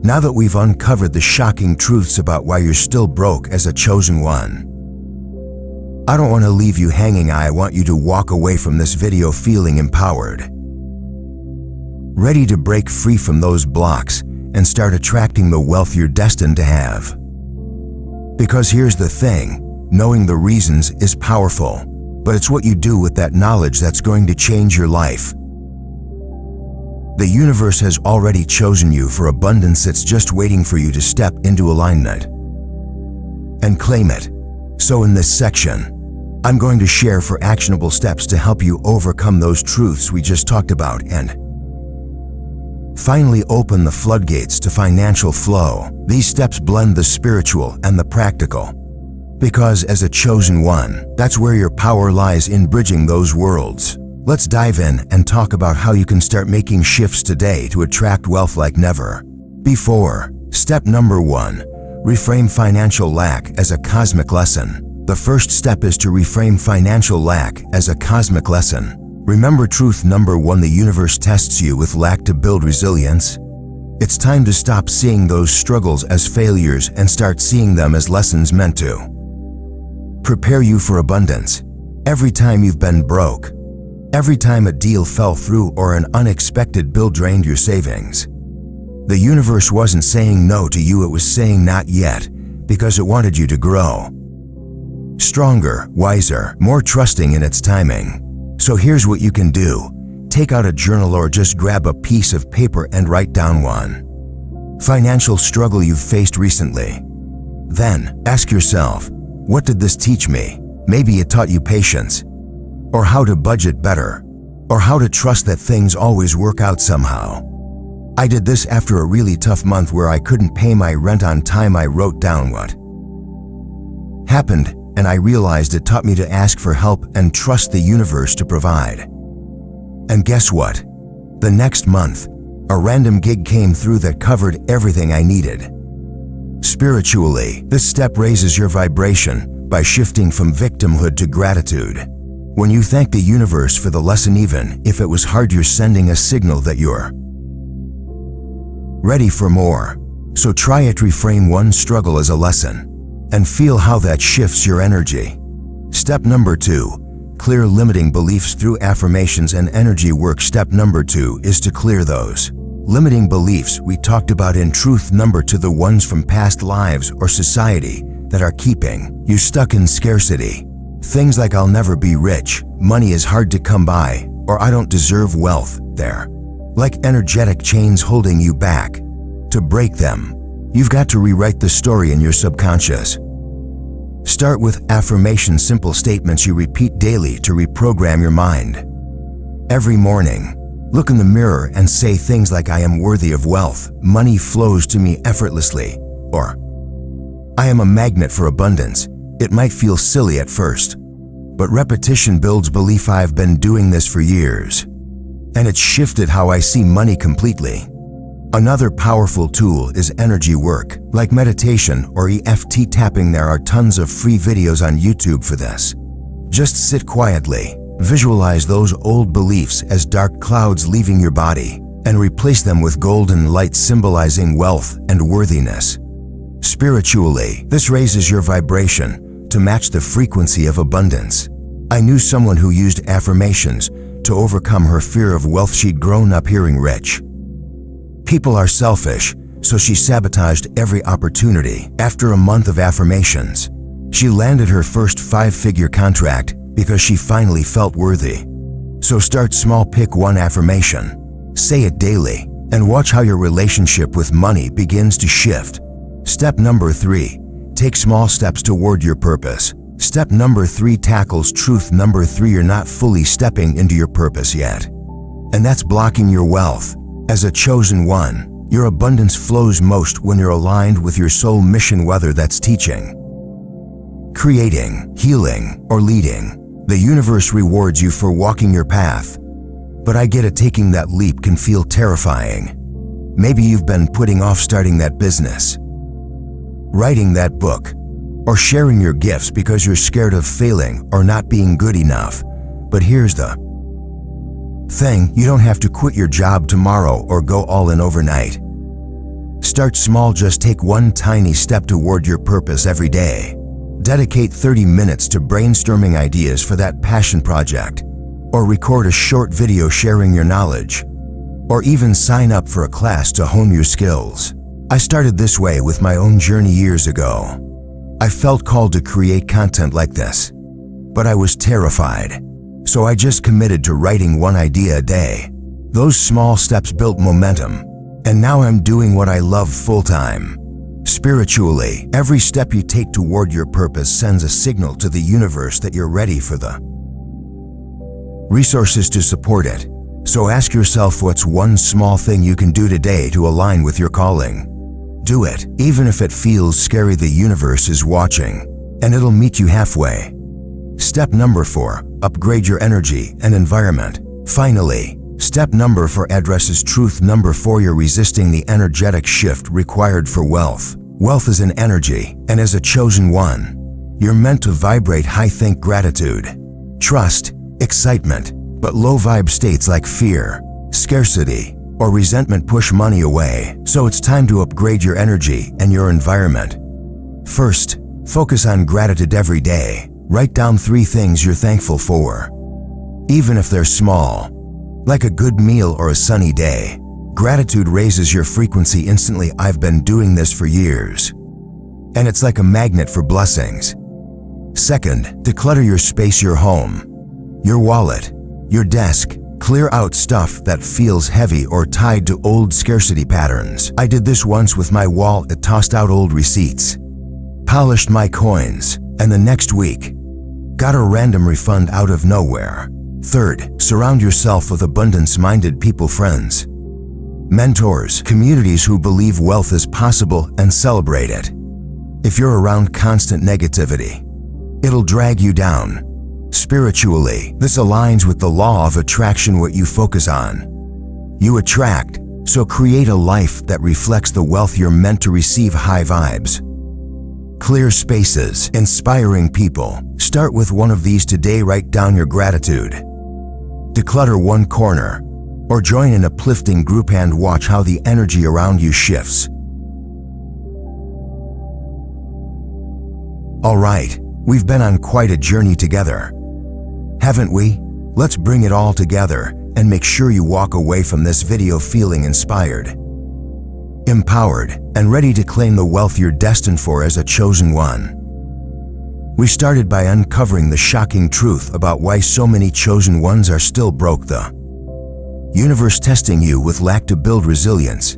Now that we've uncovered the shocking truths about why you're still broke as a chosen one, I don't want to leave you hanging. I want you to walk away from this video feeling empowered, ready to break free from those blocks and start attracting the wealth you're destined to have. Because here's the thing, knowing the reasons is powerful, but it's what you do with that knowledge that's going to change your life. The universe has already chosen you for abundance. It's just waiting for you to step into alignment and claim it. So in this section, I'm going to share 4 actionable steps to help you overcome those truths we just talked about and finally open the floodgates to financial flow. These steps blend the spiritual and the practical. Because as a chosen one, that's where your power lies, in bridging those worlds. Let's dive in and talk about how you can start making shifts today to attract wealth like never before. Step number 1. Reframe financial lack as a cosmic lesson. The first step is to reframe financial lack as a cosmic lesson. Remember truth number 1: the universe tests you with lack to build resilience. It's time to stop seeing those struggles as failures and start seeing them as lessons meant to prepare you for abundance. Every time you've been broke, every time a deal fell through or an unexpected bill drained your savings, the universe wasn't saying no to you, it was saying not yet, because it wanted you to grow stronger, wiser, more trusting in its timing. So here's what you can do. Take out a journal or just grab a piece of paper and write down one financial struggle you've faced recently. Then ask yourself, what did this teach me? Maybe it taught you patience, or how to budget better, or how to trust that things always work out somehow. I did this after a really tough month where I couldn't pay my rent on time. I wrote down what happened, and I realized it taught me to ask for help and trust the universe to provide. And guess what? The next month, a random gig came through that covered everything I needed. Spiritually, this step raises your vibration by shifting from victimhood to gratitude. When you thank the universe for the lesson, even if it was hard, you're sending a signal that you're ready for more. So try it. Reframe one struggle as a lesson and feel how that shifts your energy. Step number 2. Clear limiting beliefs through affirmations and energy work. Step number 2 is to clear those limiting beliefs we talked about in truth number 2, the ones from past lives or society that are keeping you stuck in scarcity. Things like I'll never be rich, money is hard to come by, or I don't deserve wealth. They're like energetic chains holding you back. To break them, you've got to rewrite the story in your subconscious. Start with affirmation, simple statements you repeat daily to reprogram your mind. Every morning, look in the mirror and say things like, I am worthy of wealth, money flows to me effortlessly, or I am a magnet for abundance. It might feel silly at first, but repetition builds belief. I've been doing this for years, and it's shifted how I see money completely. Another powerful tool is energy work, like meditation or EFT tapping. There are tons of free videos on YouTube for this. Just sit quietly, visualize those old beliefs as dark clouds leaving your body, and replace them with golden light symbolizing wealth and worthiness. Spiritually, this raises your vibration to match the frequency of abundance. I knew someone who used affirmations to overcome her fear of wealth. She'd grown up hearing rich people are selfish, so she sabotaged every opportunity. After a month of affirmations, she landed her first 5-figure contract because she finally felt worthy. So start small, pick one affirmation, say it daily, and watch how your relationship with money begins to shift. Step number 3. Take small steps toward your purpose. Step number 3 tackles truth number 3. You're not fully stepping into your purpose yet, and that's blocking your wealth. As a chosen one, your abundance flows most when you're aligned with your soul mission, whether that's teaching, creating, healing, or leading. The universe rewards you for walking your path. But I get it, taking that leap can feel terrifying. Maybe you've been putting off starting that business, writing that book, or sharing your gifts because you're scared of failing or not being good enough. But here's the thing, you don't have to quit your job tomorrow or go all in overnight. Start small, just take one tiny step toward your purpose every day. Dedicate 30 minutes to brainstorming ideas for that passion project, or record a short video sharing your knowledge, or even sign up for a class to hone your skills. I started this way with my own journey years ago. I felt called to create content like this, but I was terrified. So I just committed to writing one idea a day. Those small steps built momentum, and now I'm doing what I love full-time. Spiritually, every step you take toward your purpose sends a signal to the universe that you're ready for the resources to support it. So ask yourself, what's one small thing you can do today to align with your calling? Do it, even if it feels scary. The universe is watching, and it'll meet you halfway. Step number 4, upgrade your energy and environment. Finally, step number 4 addresses truth. Number 4, you're resisting the energetic shift required for wealth. Wealth is an energy, and as a chosen one, you're meant to vibrate high. Think gratitude, trust, excitement, but low vibe states like fear, scarcity, or resentment push money away. So it's time to upgrade your energy and your environment. First, focus on gratitude every day. Write down 3 things you're thankful for, even if they're small, like a good meal or a sunny day. Gratitude raises your frequency instantly. I've been doing this for years, and it's like a magnet for blessings. Second, declutter your space, your home, your wallet, your desk. Clear out stuff that feels heavy or tied to old scarcity patterns. I did this once with my wallet. Tossed out old receipts, polished my coins, and the next week, got a random refund out of nowhere. Third, surround yourself with abundance-minded people, friends, mentors, communities who believe wealth is possible and celebrate it. If you're around constant negativity, it'll drag you down. Spiritually, this aligns with the law of attraction. What you focus on, you attract. So create a life that reflects the wealth you're meant to receive. High vibes, clear spaces, inspiring people. Start with one of these today. Write down your gratitude, declutter one corner, or join an uplifting group and watch how the energy around you shifts. All right, we've been on quite a journey together, haven't we? Let's bring it all together and make sure you walk away from this video feeling inspired, empowered, and ready to claim the wealth you're destined for as a chosen one. We started by uncovering the shocking truth about why so many chosen ones are still broke. The universe testing you with lack to build resilience.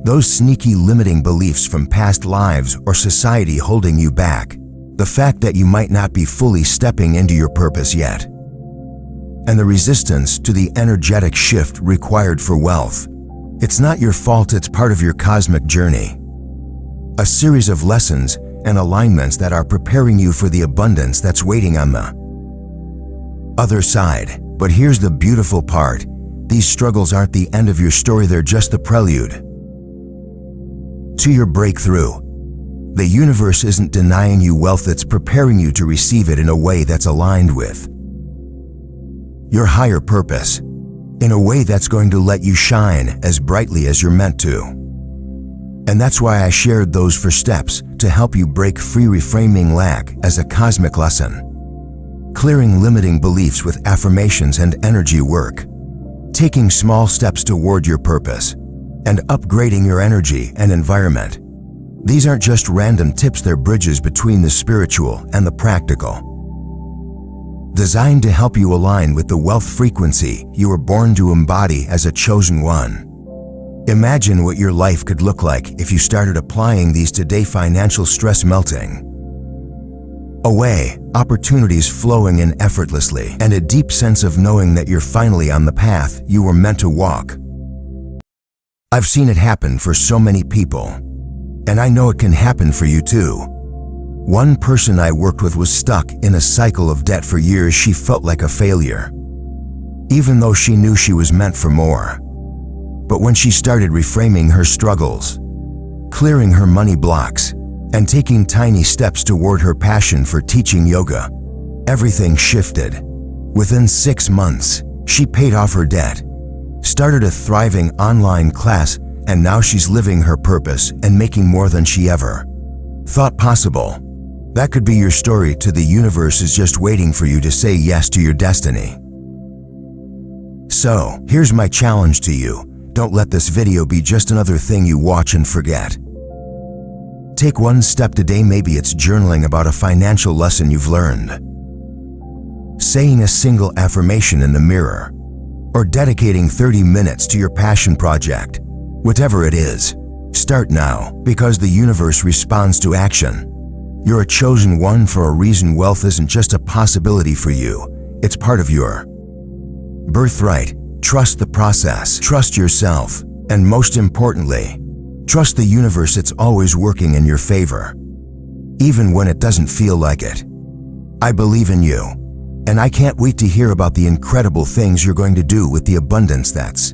Those sneaky limiting beliefs from past lives or society holding you back. The fact that you might not be fully stepping into your purpose yet. And the resistance to the energetic shift required for wealth. It's not your fault, it's part of your cosmic journey. A series of lessons and alignments that are preparing you for the abundance that's waiting on the other side. But here's the beautiful part. These struggles aren't the end of your story, they're just the prelude to your breakthrough. The universe isn't denying you wealth, it's preparing you to receive it in a way that's aligned with your higher purpose, in a way that's going to let you shine as brightly as you're meant to. And that's why I shared those 4 steps to help you break free. Reframing lack as a cosmic lesson, clearing limiting beliefs with affirmations and energy work, taking small steps toward your purpose, and upgrading your energy and environment. These aren't just random tips, they're bridges between the spiritual and the practical, designed to help you align with the wealth frequency you were born to embody as a chosen one. Imagine what your life could look like if you started applying these today. Financial stress melting away, opportunities flowing in effortlessly, and a deep sense of knowing that you're finally on the path you were meant to walk. I've seen it happen for so many people, and I know it can happen for you too. One person I worked with was stuck in a cycle of debt for years. She felt like a failure, even though she knew she was meant for more. But when she started reframing her struggles, clearing her money blocks, and taking tiny steps toward her passion for teaching yoga, everything shifted. Within 6 months, she paid off her debt, started a thriving online class, and now she's living her purpose and making more than she ever thought possible. That could be your story too. The universe is just waiting for you to say yes to your destiny. So, here's my challenge to you. Don't let this video be just another thing you watch and forget. Take one step today. Maybe it's journaling about a financial lesson you've learned, saying a single affirmation in the mirror, or dedicating 30 minutes to your passion project. Whatever it is, Start now, because the universe responds to action. You're a chosen one for a reason. Wealth isn't just a possibility for you, it's part of your birthright. Trust the process, trust yourself, and most importantly, trust the universe. It's always working in your favor, even when it doesn't feel like it. I believe in you, and I can't wait to hear about the incredible things you're going to do with the abundance that's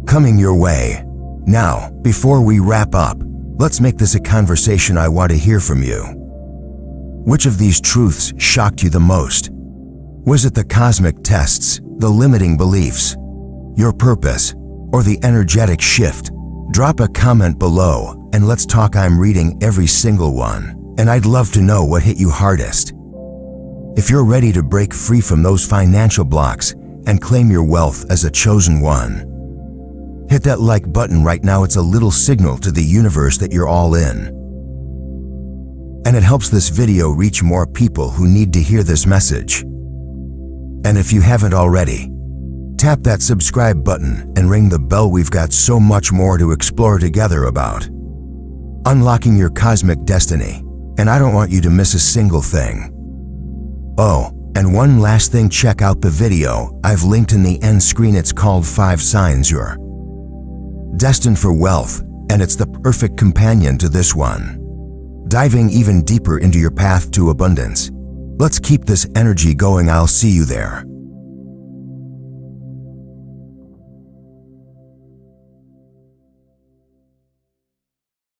coming your way. Now, before we wrap up, let's make this a conversation. I want to hear from you. Which of these truths shocked you the most? Was it the cosmic tests, the limiting beliefs, your purpose, or the energetic shift? Drop a comment below and let's talk. I'm reading every single one, and I'd love to know what hit you hardest. If you're ready to break free from those financial blocks and claim your wealth as a chosen one, hit that like button right now. It's a little signal to the universe that you're all in, and it helps this video reach more people who need to hear this message. And if you haven't already, tap that subscribe button and ring the bell. We've got so much more to explore together about unlocking your cosmic destiny, and I don't want you to miss a single thing. Oh, and one last thing, check out the video I've linked in the end screen. It's called 5 Signs You're Destined for Wealth, and it's the perfect companion to this one, diving even deeper into your path to abundance. Let's keep this energy going. I'll see you there.